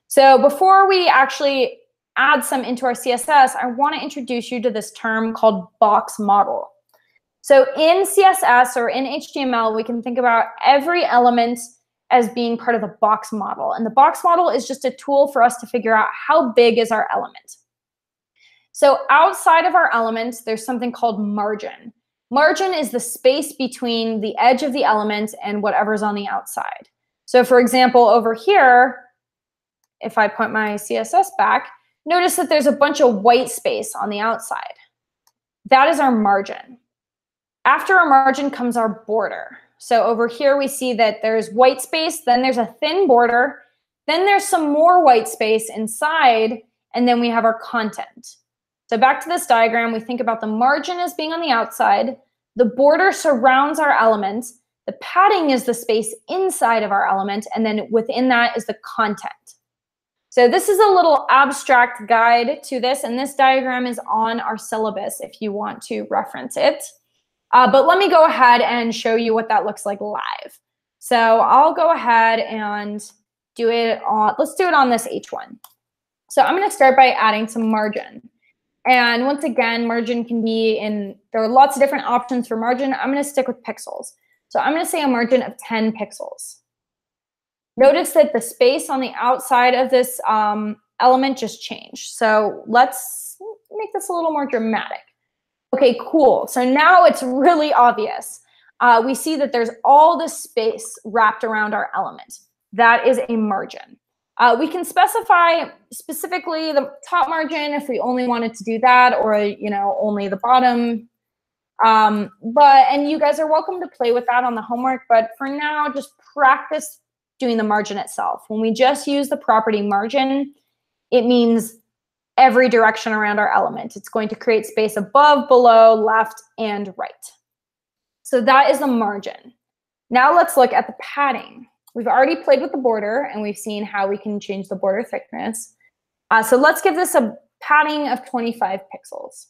So before we actually add some into our CSS, I want to introduce you to this term called box model. So in CSS or in HTML, we can think about every element as being part of the box model. And the box model is just a tool for us to figure out how big is our element. So outside of our element, there's something called margin. Margin is the space between the edge of the element and whatever's on the outside. So for example, over here, if I put my CSS back, notice that there's a bunch of white space on the outside. That is our margin. After our margin comes our border. So over here we see that there's white space, then there's a thin border, then there's some more white space inside, and then we have our content. So back to this diagram, we think about the margin as being on the outside, the border surrounds our element, the padding is the space inside of our element, and then within that is the content. So this is a little abstract guide to this, and this diagram is on our syllabus if you want to reference it. But let me go ahead and show you what that looks like live. So I'll go ahead and do it on, let's do it on this H1. So I'm going to start by adding some margin. And once again, margin can be in, there are lots of different options for margin. I'm going to stick with pixels. So I'm going to say a margin of 10 pixels. Notice that the space on the outside of this element just changed. So let's make this a little more dramatic. Okay, cool. So now it's really obvious. We see that there's all this space wrapped around our element. That is a margin. We can specify specifically the top margin if we only wanted to do that, or only the bottom. And you guys are welcome to play with that on the homework. But for now, just practice doing the margin itself. When we just use the property margin, it means every direction around our element. It's going to create space above, below, left, and right. So that is the margin. Now let's look at the padding. We've already played with the border, and we've seen how we can change the border thickness. So let's give this a padding of 25 pixels.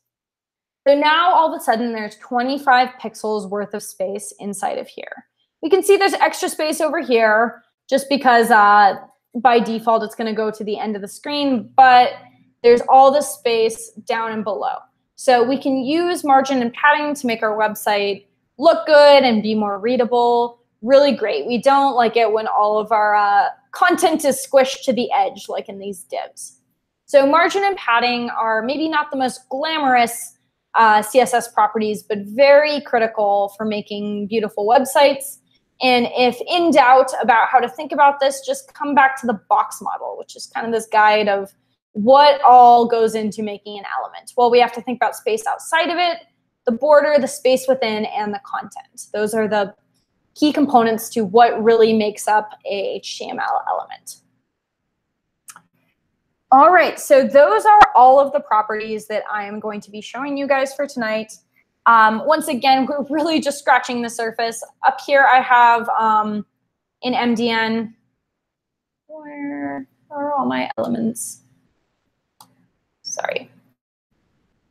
So now all of a sudden there's 25 pixels worth of space inside of here. We can see there's extra space over here just because by default it's going to go to the end of the screen, but there's all this space down and below. So we can use margin and padding to make our website look good and be more readable. Really great. We don't like it when all of our content is squished to the edge, like in these divs. So margin and padding are maybe not the most glamorous CSS properties, but very critical for making beautiful websites. And if in doubt about how to think about this, just come back to the box model, which is kind of this guide of what all goes into making an element. Well, we have to think about space outside of it, the border, the space within, and the content. Those are the key components to what really makes up a HTML element. All right, so those are all of the properties that I am going to be showing you guys for tonight. Once again, we're really just scratching the surface. Up here I have in MDN, where are all my elements? Sorry.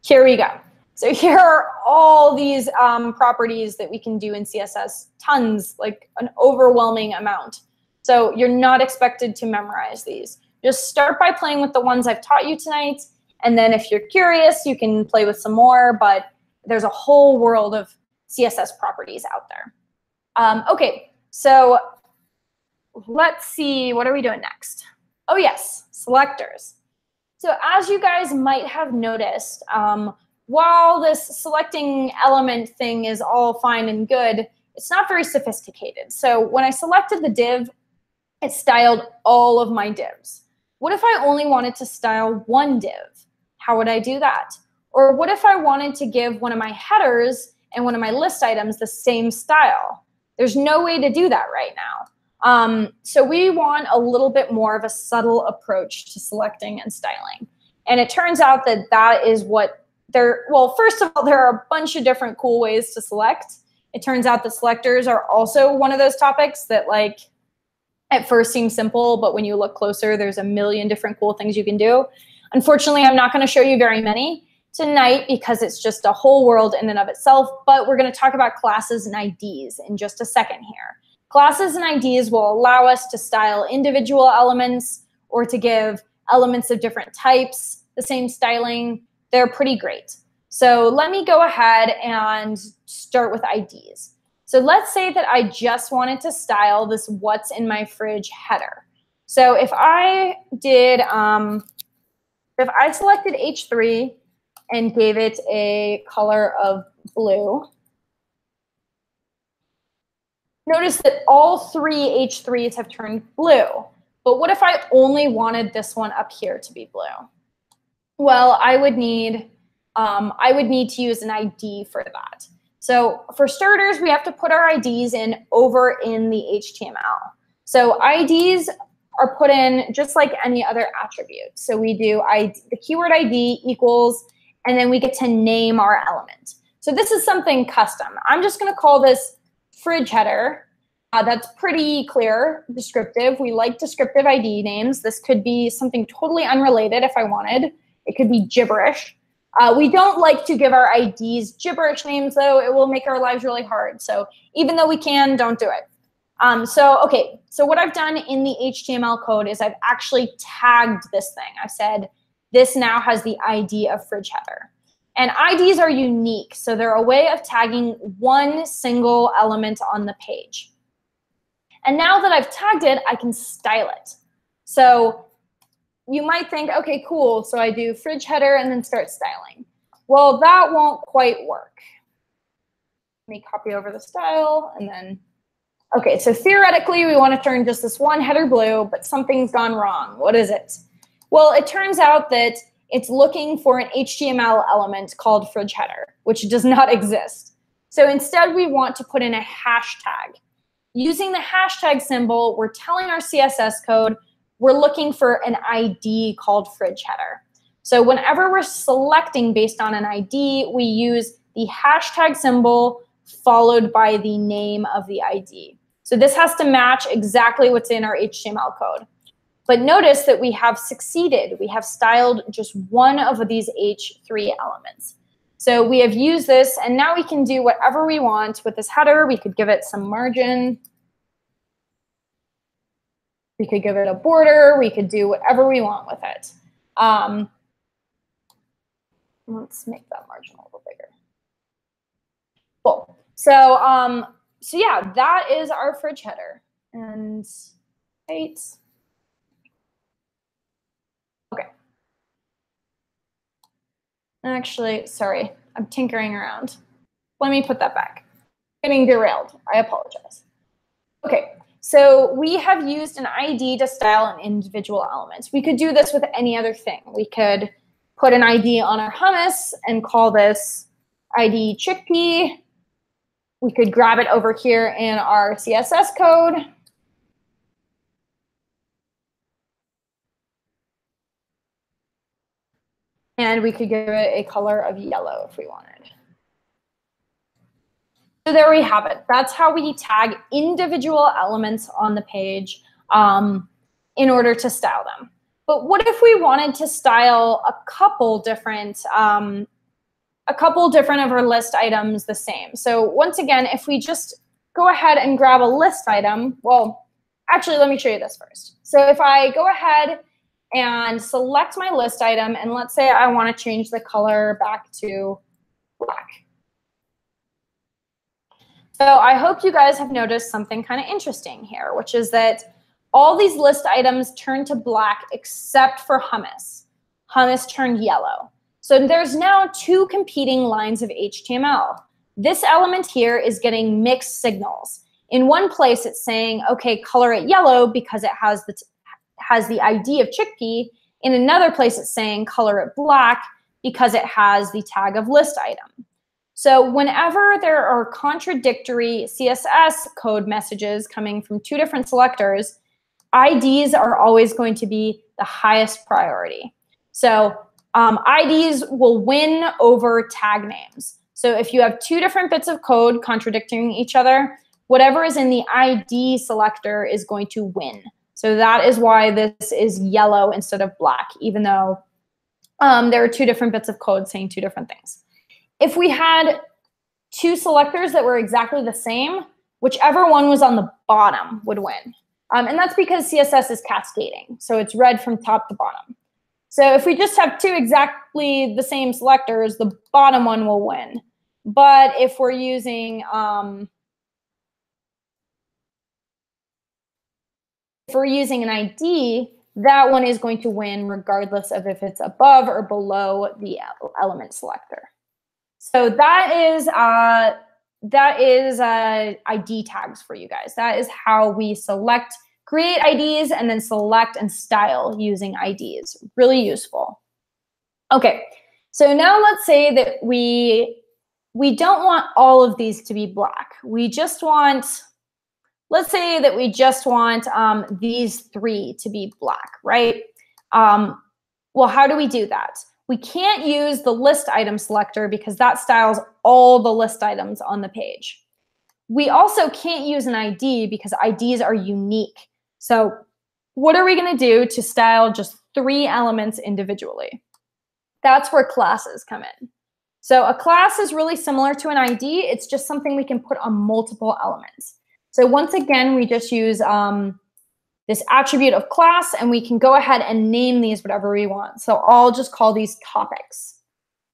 Here we go. So here are all these properties that we can do in CSS, tons, like an overwhelming amount. So you're not expected to memorize these. Just start by playing with the ones I've taught you tonight. And then if you're curious, you can play with some more, but there's a whole world of CSS properties out there. Okay, so let's see, what are we doing next? Oh yes, selectors. So as you guys might have noticed, while this selecting element thing is all fine and good, it's not very sophisticated. So when I selected the div, it styled all of my divs. What if I only wanted to style one div? How would I do that? Or what if I wanted to give one of my headers and one of my list items the same style? There's no way to do that right now. So we want a little bit more of a subtle approach to selecting and styling. And it turns out that that is what well, first of all, there are a bunch of different cool ways to select. It turns out that selectors are also one of those topics that like at first seem simple, but when you look closer, there's a million different cool things you can do. Unfortunately, I'm not going to show you very many tonight because it's just a whole world in and of itself, but we're going to talk about classes and IDs in just a second here. Classes and IDs will allow us to style individual elements or to give elements of different types the same styling. They're pretty great. So let me go ahead and start with IDs. So let's say that I just wanted to style this what's in my fridge header. So if I did, if I selected H3 and gave it a color of blue, notice that all three H3s have turned blue. But what if I only wanted this one up here to be blue? Well, I would need to use an ID for that. So for starters, we have to put our IDs in over in the HTML. So IDs are put in just like any other attribute. So we do the keyword ID equals, and then we get to name our element. So this is something custom. I'm just going to call this fridge header. That's pretty clear, descriptive. We like descriptive ID names. This could be something totally unrelated if I wanted. It could be gibberish. We don't like to give our IDs gibberish names, though. It will make our lives really hard. So even though we can, don't do it. So what I've done in the HTML code is I've actually tagged this thing. I've said this now has the ID of fridge header. And IDs are unique. So they're a way of tagging one single element on the page. And now that I've tagged it, I can style it. So you might think, okay, cool. So I do fridge header and then start styling. Well, that won't quite work. Let me copy over the style and then, okay, so theoretically we want to turn just this one header blue, but something's gone wrong. What is it? Well, it turns out that it's looking for an HTML element called fridge header, which does not exist. So instead we want to put in a hashtag. Using the hashtag symbol, we're telling our CSS code we're looking for an ID called fridge header. So whenever we're selecting based on an ID, we use the hashtag symbol followed by the name of the ID. So this has to match exactly what's in our HTML code. But notice that we have succeeded. We have styled just one of these H3 elements. So we have used this, and now we can do whatever we want with this header. We could give it some margin. We could give it a border. We could do whatever we want with it. Let's make that margin a little bigger. Cool. So yeah, that is our fridge header. And right. Okay. Actually, sorry, I'm tinkering around. Let me put that back. Getting derailed. I apologize. Okay. So we have used an ID to style an individual element. We could do this with any other thing. We could put an ID on our hummus and call this ID chickpea. We could grab it over here in our CSS code. And we could give it a color of yellow if we wanted. So there we have it. That's how we tag individual elements on the page in order to style them. But what if we wanted to style a couple different of our list items the same? So once again, if we just go ahead and grab a list item, well, actually, let me show you this first. So if I go ahead and select my list item, and let's say I want to change the color back to black. So I hope you guys have noticed something kind of interesting here, which is that all these list items turn to black except for hummus. Hummus turned yellow. So there's now two competing lines of HTML. This element here is getting mixed signals. In one place, it's saying, okay, color it yellow because it has the ID of chickpea. In another place, it's saying color it black because it has the tag of list item. So whenever there are contradictory CSS code messages coming from two different selectors, IDs are always going to be the highest priority. So IDs will win over tag names. So if you have two different bits of code contradicting each other, whatever is in the ID selector is going to win. So that is why this is yellow instead of black, even though there are two different bits of code saying two different things. If we had two selectors that were exactly the same, whichever one was on the bottom would win. And that's because CSS is cascading. So it's read from top to bottom. So if we just have two exactly the same selectors, the bottom one will win. But if we're using an ID, that one is going to win regardless of if it's above or below the element selector. So that is ID tags for you guys. That is how we select create IDs, and then select and style using IDs. Really useful. Okay, so now let's say that we don't want all of these to be black. We just want, let's say that we just want these 3 to be black, right? Well, how do we do that? We can't use the list item selector because that styles all the list items on the page. We also can't use an ID because IDs are unique. So what are we going to do to style just 3 elements individually? That's where classes come in. So a class is really similar to an ID. It's just something we can put on multiple elements. So once again, we just use this attribute of class, and we can go ahead and name these whatever we want. So I'll just call these topics.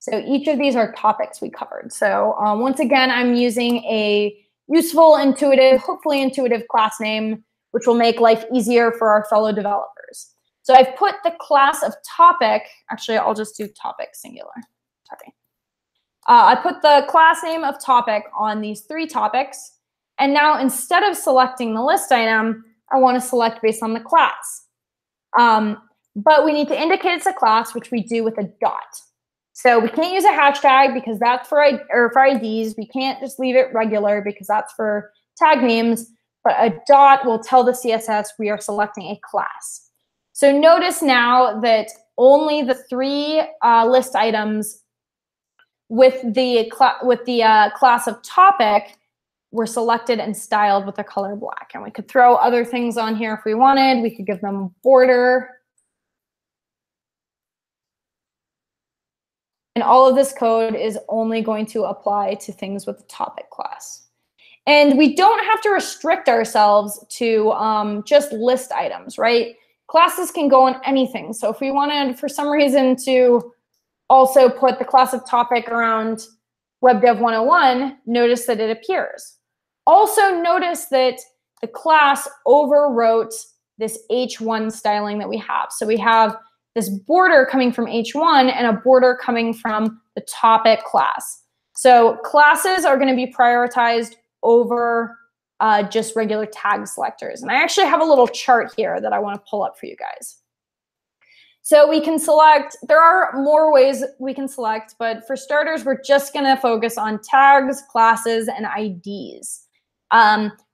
So each of these are topics we covered. So once again, I'm using a useful, intuitive, hopefully intuitive class name, which will make life easier for our fellow developers. So I've put the class of topic, actually I'll just do topic singular, sorry. I put the class name of topic on these 3 topics. And now instead of selecting the list item, I want to select based on the class. But we need to indicate it's a class, which we do with a dot. So we can't use a hashtag because that's for IDs. We can't just leave it regular because that's for tag names. But a dot will tell the CSS we are selecting a class. So notice now that only the 3 list items with the class of topic were selected and styled with the color black. And we could throw other things on here if we wanted. We could give them a border. And all of this code is only going to apply to things with the topic class. And we don't have to restrict ourselves to just list items, right? Classes can go on anything. So if we wanted, for some reason, to also put the class of topic around WebDev 101, notice that it appears. Also notice that the class overwrote this H1 styling that we have. So we have this border coming from H1 and a border coming from the topic class. So classes are going to be prioritized over just regular tag selectors. And I actually have a little chart here that I want to pull up for you guys. So we can select, there are more ways we can select, but for starters, we're just going to focus on tags, classes, and IDs.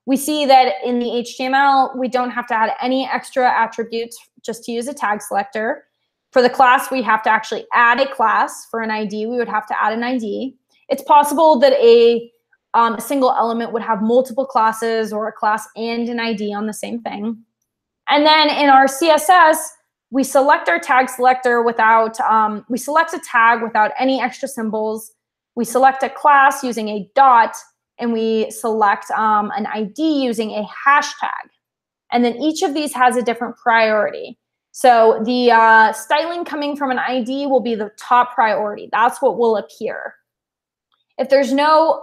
We see that in the HTML, we don't have to add any extra attributes just to use a tag selector. For the class, we have to actually add a class. For an ID, we would have to add an ID. It's possible that a single element would have multiple classes or a class and an ID on the same thing. And then in our CSS, we select our tag selector without, we select a tag without any extra symbols. We select a class using a dot, and we select an ID using a hashtag. And then each of these has a different priority. So the styling coming from an ID will be the top priority. That's what will appear. If there's no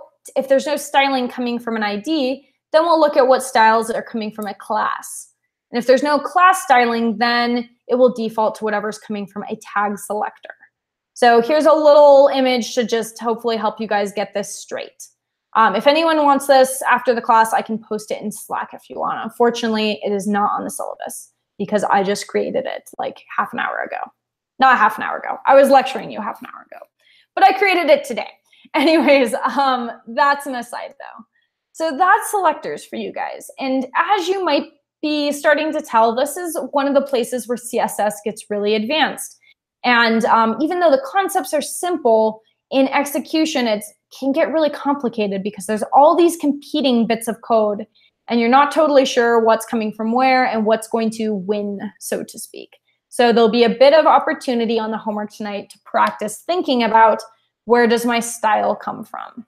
styling coming from an ID, then we'll look at what styles are coming from a class. And if there's no class styling, then it will default to whatever's coming from a tag selector. So here's a little image to just hopefully help you guys get this straight. If anyone wants this after the class, I can post it in Slack if you want. Unfortunately, it is not on the syllabus because I just created it like half an hour ago. Not half an hour ago. I was lecturing you half an hour ago, but I created it today. Anyways, that's an aside though. So that's selectors for you guys. And as you might be starting to tell, this is one of the places where CSS gets really advanced. And even though the concepts are simple, in execution, it can get really complicated because there's all these competing bits of code and you're not totally sure what's coming from where and what's going to win, so to speak. So there'll be a bit of opportunity on the homework tonight to practice thinking about where does my style come from.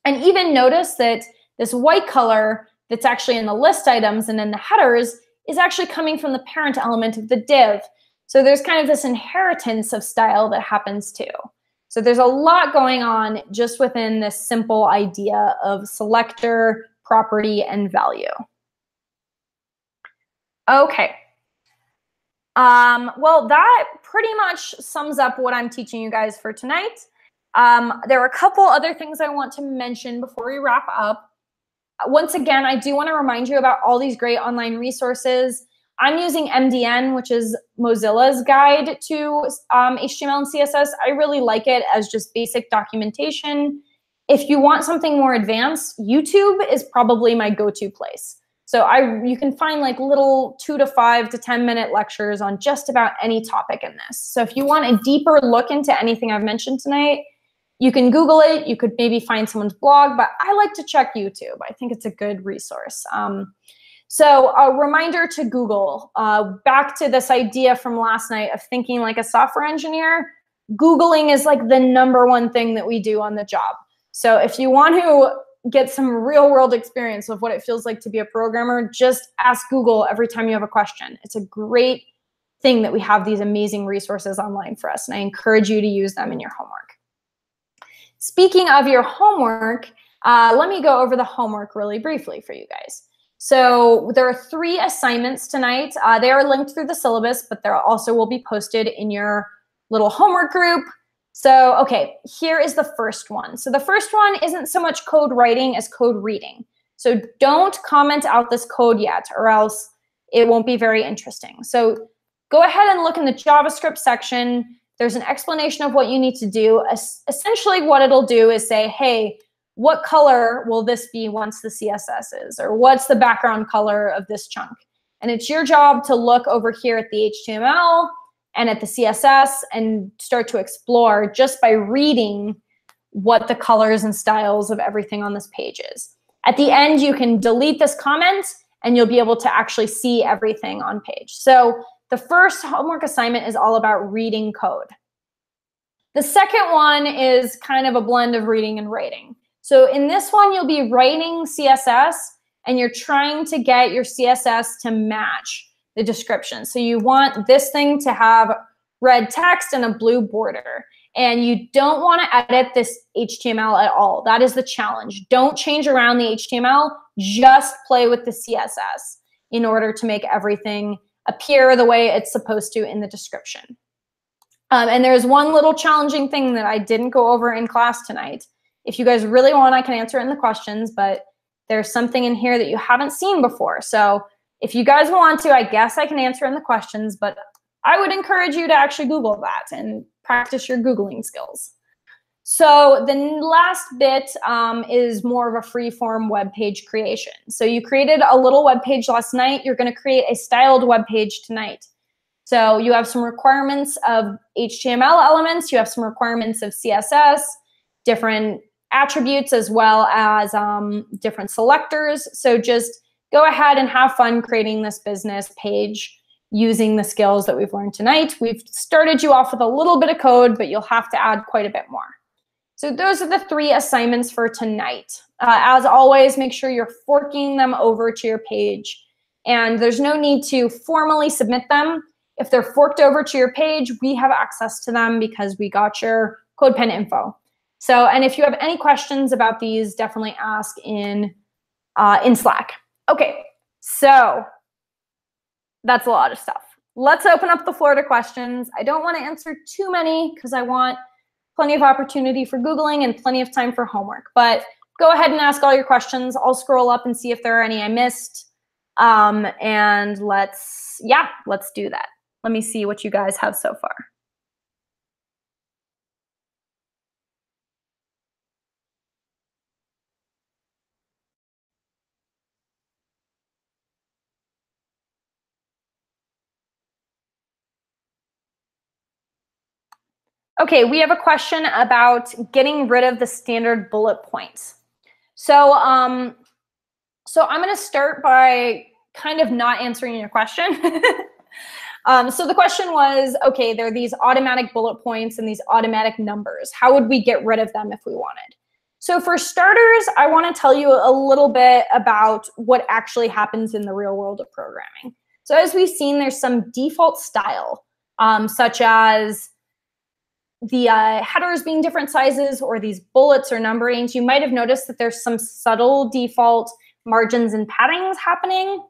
And even notice that this white color that's actually in the list items and in the headers is actually coming from the parent element of the div. So there's kind of this inheritance of style that happens too. So there's a lot going on just within this simple idea of selector, property, and value. Okay. Well, that pretty much sums up what I'm teaching you guys for tonight. There are a couple other things I want to mention before we wrap up. Once again, I do want to remind you about all these great online resources. I'm using MDN, which is Mozilla's guide to HTML and CSS. I really like it as just basic documentation. If you want something more advanced, YouTube is probably my go-to place. So you can find like little 2 to 5 to 10-minute lectures on just about any topic in this. So if you want a deeper look into anything I've mentioned tonight, you can Google it. You could maybe find someone's blog, but I like to check YouTube. I think it's a good resource. So a reminder to Google, back to this idea from last night of thinking like a software engineer, Googling is like the #1 thing that we do on the job. So if you want to get some real world experience of what it feels like to be a programmer, just ask Google every time you have a question. It's a great thing that we have these amazing resources online for us, and I encourage you to use them in your homework. Speaking of your homework, let me go over the homework really briefly for you guys. So there are 3 assignments tonight. They are linked through the syllabus, but they also will be posted in your little homework group. So, okay, here is the first one. So the first one isn't so much code writing as code reading. So don't comment out this code yet, or else it won't be very interesting. So go ahead and look in the JavaScript section. There's an explanation of what you need to do. Essentially what it'll do is say, hey, what color will this be once the CSS is? Or what's the background color of this chunk? And it's your job to look over here at the HTML and at the CSS and start to explore just by reading what the colors and styles of everything on this page is. At the end, you can delete this comment and you'll be able to actually see everything on page. So the first homework assignment is all about reading code. The second one is kind of a blend of reading and writing. So in this one, you'll be writing CSS and you're trying to get your CSS to match the description. So you want this thing to have red text and a blue border. And you don't want to edit this HTML at all. That is the challenge. Don't change around the HTML. Just play with the CSS in order to make everything appear the way it's supposed to in the description. And there's one little challenging thing that I didn't go over in class tonight. If you guys really want, I can answer it in the questions, but there's something in here that you haven't seen before. So if you guys want to, I guess I can answer in the questions, but I would encourage you to actually Google that and practice your Googling skills. So the last bit is more of a free-form web page creation. So you created a little web page last night. You're going to create a styled web page tonight. So you have some requirements of HTML elements. You have some requirements of CSS, different attributes, as well as different selectors. So just go ahead and have fun creating this business page using the skills that we've learned tonight. We've started you off with a little bit of code, but you'll have to add quite a bit more. So those are the 3 assignments for tonight. As always, make sure you're forking them over to your page. And there's no need to formally submit them. If they're forked over to your page, we have access to them because we got your CodePen info. So, and if you have any questions about these, definitely ask in Slack. Okay, so that's a lot of stuff. Let's open up the floor to questions. I don't want to answer too many because I want plenty of opportunity for Googling and plenty of time for homework. But go ahead and ask all your questions. I'll scroll up and see if there are any I missed. And let's do that. Let me see what you guys have so far. Okay, we have a question about getting rid of the standard bullet points. So, so I'm going to start by kind of not answering your question. So the question was, okay, there are these automatic bullet points and these automatic numbers. How would we get rid of them if we wanted? So for starters, I want to tell you a little bit about what actually happens in the real world of programming. So as we've seen, there's some default style, such as the headers being different sizes or these bullets or numberings. You might have noticed that there's some subtle default margins and paddings happening.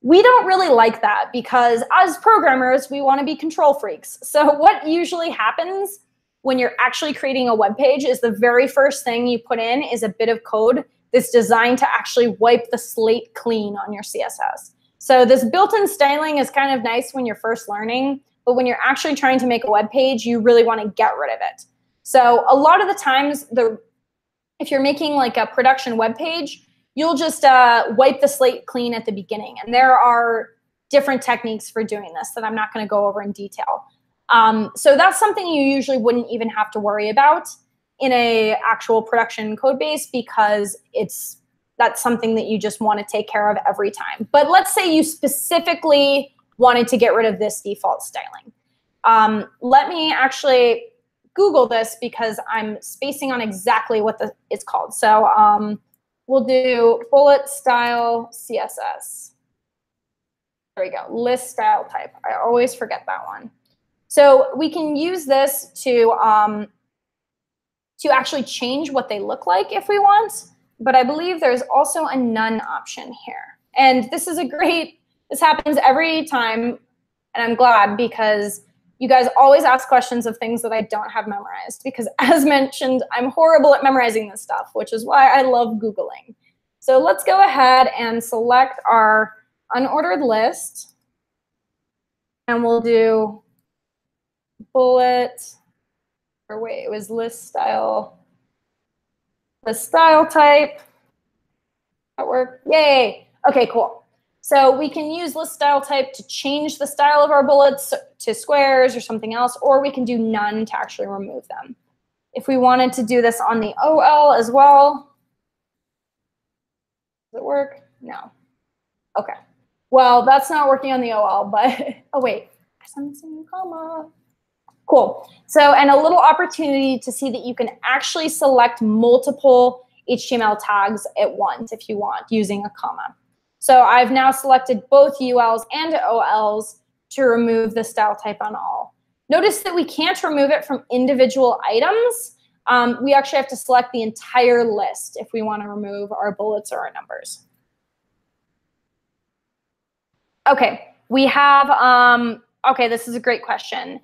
We don't really like that because as programmers, we want to be control freaks. So what usually happens when you're actually creating a web page is the very first thing you put in is a bit of code that's designed to actually wipe the slate clean on your CSS. So this built-in styling is kind of nice when you're first learning, but when you're actually trying to make a web page, you really want to get rid of it. So a lot of the times, if you're making like a production web page, you'll just wipe the slate clean at the beginning. And there are different techniques for doing this that I'm not going to go over in detail. So that's something you usually wouldn't even have to worry about in a actual production code base, because that's something that you just want to take care of every time. But let's say you specifically wanted to get rid of this default styling. Let me actually Google this because I'm spacing on exactly what it's called. So we'll do bullet style CSS. There we go, list style type. I always forget that one. So we can use this to actually change what they look like if we want, but I believe there's also a none option here. And this happens every time, and I'm glad, because you guys always ask questions of things that I don't have memorized, because as mentioned, I'm horrible at memorizing this stuff, which is why I love Googling. So let's go ahead and select our unordered list, and we'll do bullet, or wait, it was list style type. That worked, yay. Okay, cool. So we can use list style type to change the style of our bullets to squares or something else, or we can do none to actually remove them. If we wanted to do this on the OL as well, does it work? No. Okay. Well, that's not working on the OL, but oh wait, I'm missing a comma. Cool. So, and a little opportunity to see that you can actually select multiple HTML tags at once if you want, using a comma. So I've now selected both ULs and OLs to remove the style type on all. Notice that we can't remove it from individual items. We actually have to select the entire list if we want to remove our bullets or our numbers. Okay, we have, okay, this is a great question.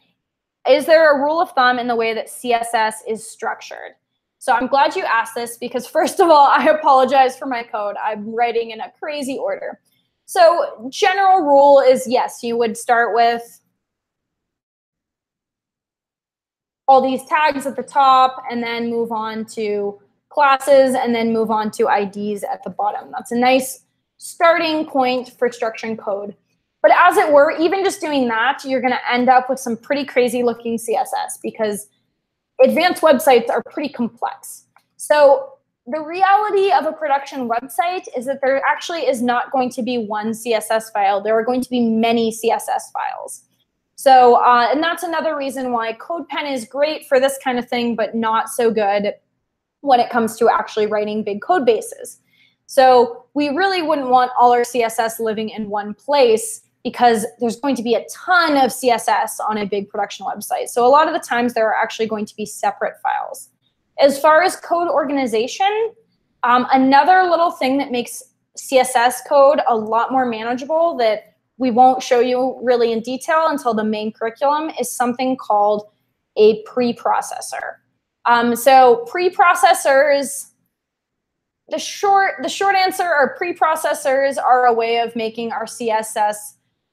Is there a rule of thumb in the way that CSS is structured? So I'm glad you asked this, because first of all, I apologize for my code. I'm writing in a crazy order. So general rule is, yes, you would start with all these tags at the top and then move on to classes and then move on to IDs at the bottom. That's a nice starting point for structuring code. But as it were, even just doing that, you're going to end up with some pretty crazy looking CSS, because advanced websites are pretty complex. So the reality of a production website is that there actually is not going to be one CSS file. There are going to be many CSS files. So, and that's another reason why CodePen is great for this kind of thing, but not so good when it comes to actually writing big code bases. So we really wouldn't want all our CSS living in one place, because there's going to be a ton of CSS on a big production website. So a lot of the times there are actually going to be separate files. As far as code organization, another little thing that makes CSS code a lot more manageable that we won't show you really in detail until the main curriculum is something called a preprocessor. So preprocessors, the short answer are preprocessors are a way of making our CSS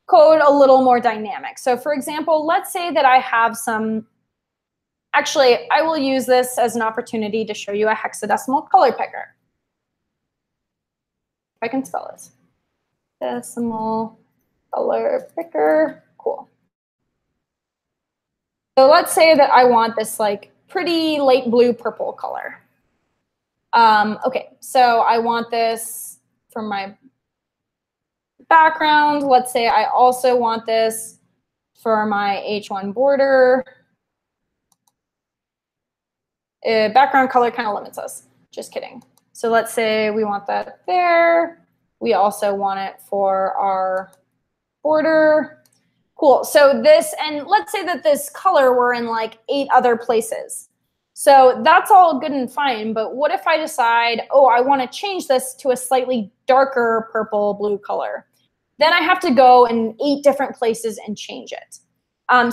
code a little more dynamic. So for example, let's say that I have some, actually, I will use this as an opportunity to show you a hexadecimal color picker. If I can spell it. Decimal color picker, cool. So let's say that I want this like pretty light blue purple color. Okay, so I want this for my background. Let's say I also want this for my H1 border. Background color kind of limits us. Just kidding. So let's say we want that there. We also want it for our border. Cool. So this, and let's say that this color were in like 8 other places. So that's all good and fine, but what if I decide, oh, I want to change this to a slightly darker purple blue color? Then I have to go in 8 different places and change it.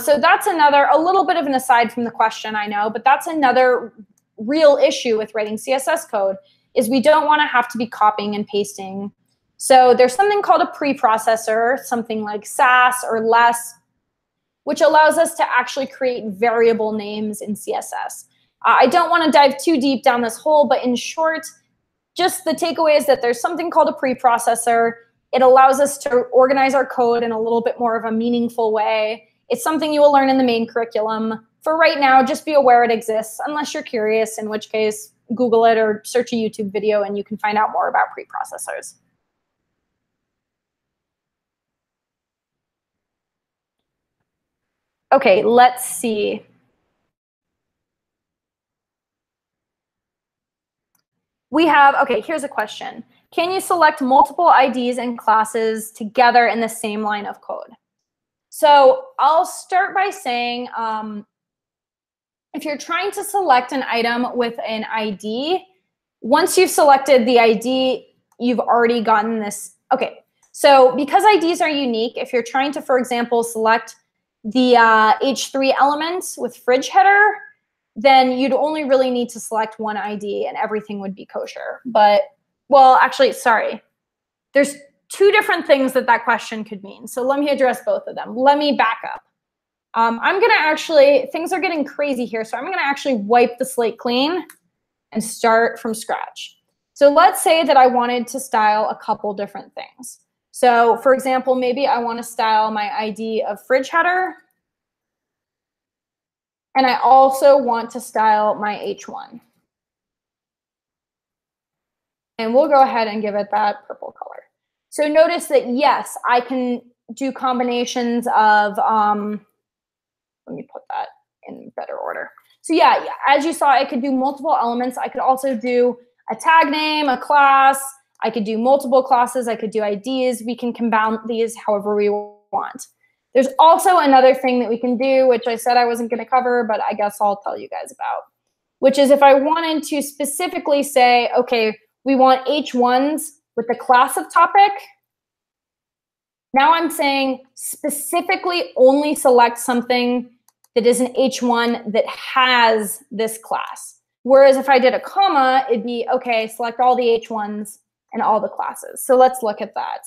So that's a little bit of an aside from the question, I know, but that's another real issue with writing CSS code, is we don't want to have to be copying and pasting. So there's something called a preprocessor, something like SAS or less, which allows us to actually create variable names in CSS. I don't want to dive too deep down this hole, but in short, just the takeaway is that there's something called a preprocessor. It allows us to organize our code in a little bit more of a meaningful way. It's something you will learn in the main curriculum. For right now, just be aware it exists, unless you're curious, in which case, Google it or search a YouTube video and you can find out more about preprocessors. Okay, let's see. We have, okay, here's a question. Can you select multiple IDs and classes together in the same line of code? So I'll start by saying, if you're trying to select an item with an ID, once you've selected the ID, you've already gotten this. Okay, so because IDs are unique, if you're trying to, for example, select the H3 element with fridge header, then you'd only really need to select one ID and everything would be kosher. But, well, actually, sorry. There's two different things that question could mean. So let me address both of them. Let me back up. I'm going to actually, things are getting crazy here, so I'm going to actually wipe the slate clean and start from scratch. So let's say that I wanted to style a couple different things. So for example, maybe I want to style my ID of fridge header. And I also want to style my H1. And we'll go ahead and give it that purple color. So notice that, yes, I can do combinations of, let me put that in better order. So yeah, as you saw, I could do multiple elements. I could also do a tag name, a class. I could do multiple classes. I could do IDs. We can combine these however we want. There's also another thing that we can do, which I said I wasn't going to cover, but I guess I'll tell you guys about, which is if I wanted to specifically say, okay, we want H1s with the class of topic. Now I'm saying specifically only select something that is an H1 that has this class. Whereas if I did a comma, it'd be, okay, select all the H1s and all the classes. So let's look at that.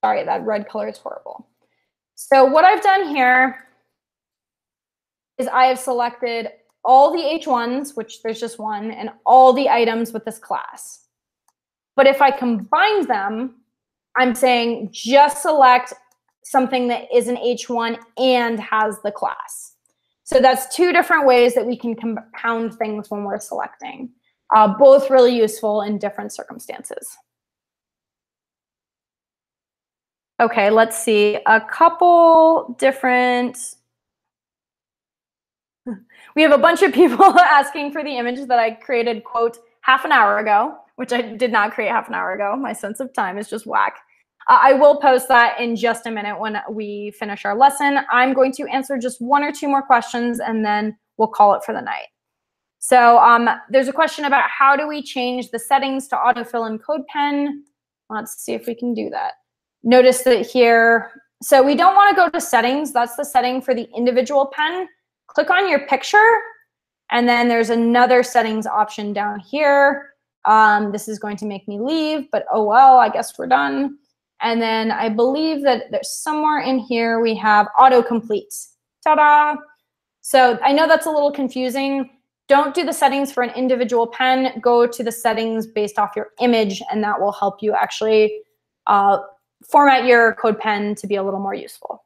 Sorry, that red color is horrible. So what I've done here is I have selected all the H1s, which there's just one, and all the items with this class. But if I combine them, I'm saying just select something that is an H1 and has the class. So that's two different ways that we can compound things when we're selecting. Both really useful in different circumstances. Okay, let's see. A couple different... We have a bunch of people asking for the image that I created, quote, half an hour ago, which I did not create half an hour ago. My sense of time is just whack. I will post that in just a minute when we finish our lesson. I'm going to answer just one or two more questions, and then we'll call it for the night. So there's a question about how do we change the settings to autofill in CodePen. Let's see if we can do that. Notice that here, so we don't want to go to settings. That's the setting for the individual pen. Click on your picture, and then there's another settings option down here. This is going to make me leave, but oh well, I guess we're done. And then I believe that there's somewhere in here we have autocomplete. Ta-da! So I know that's a little confusing. Don't do the settings for an individual pen. Go to the settings based off your image, and that will help you actually format your CodePen to be a little more useful.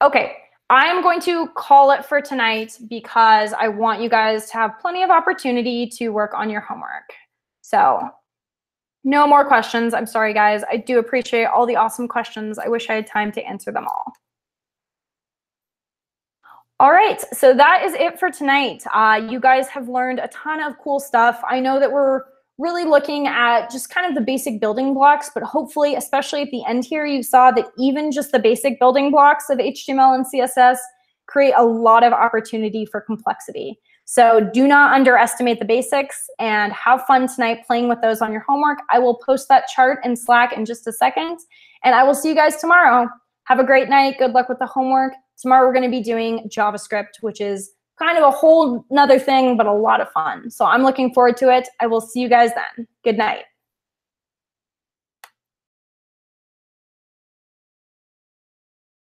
Okay, I'm going to call it for tonight because I want you guys to have plenty of opportunity to work on your homework. So no more questions. I'm sorry, guys. I do appreciate all the awesome questions. I wish I had time to answer them all. All right, so that is it for tonight. You guys have learned a ton of cool stuff. I know that we're really looking at just kind of the basic building blocks, but hopefully, especially at the end here, you saw that even just the basic building blocks of HTML and CSS create a lot of opportunity for complexity. So do not underestimate the basics, and have fun tonight playing with those on your homework. I will post that chart in Slack in just a second, and I will see you guys tomorrow. Have a great night. Good luck with the homework. Tomorrow we're going to be doing JavaScript, which is kind of a whole nother thing, but a lot of fun. So I'm looking forward to it. I will see you guys then. Good night.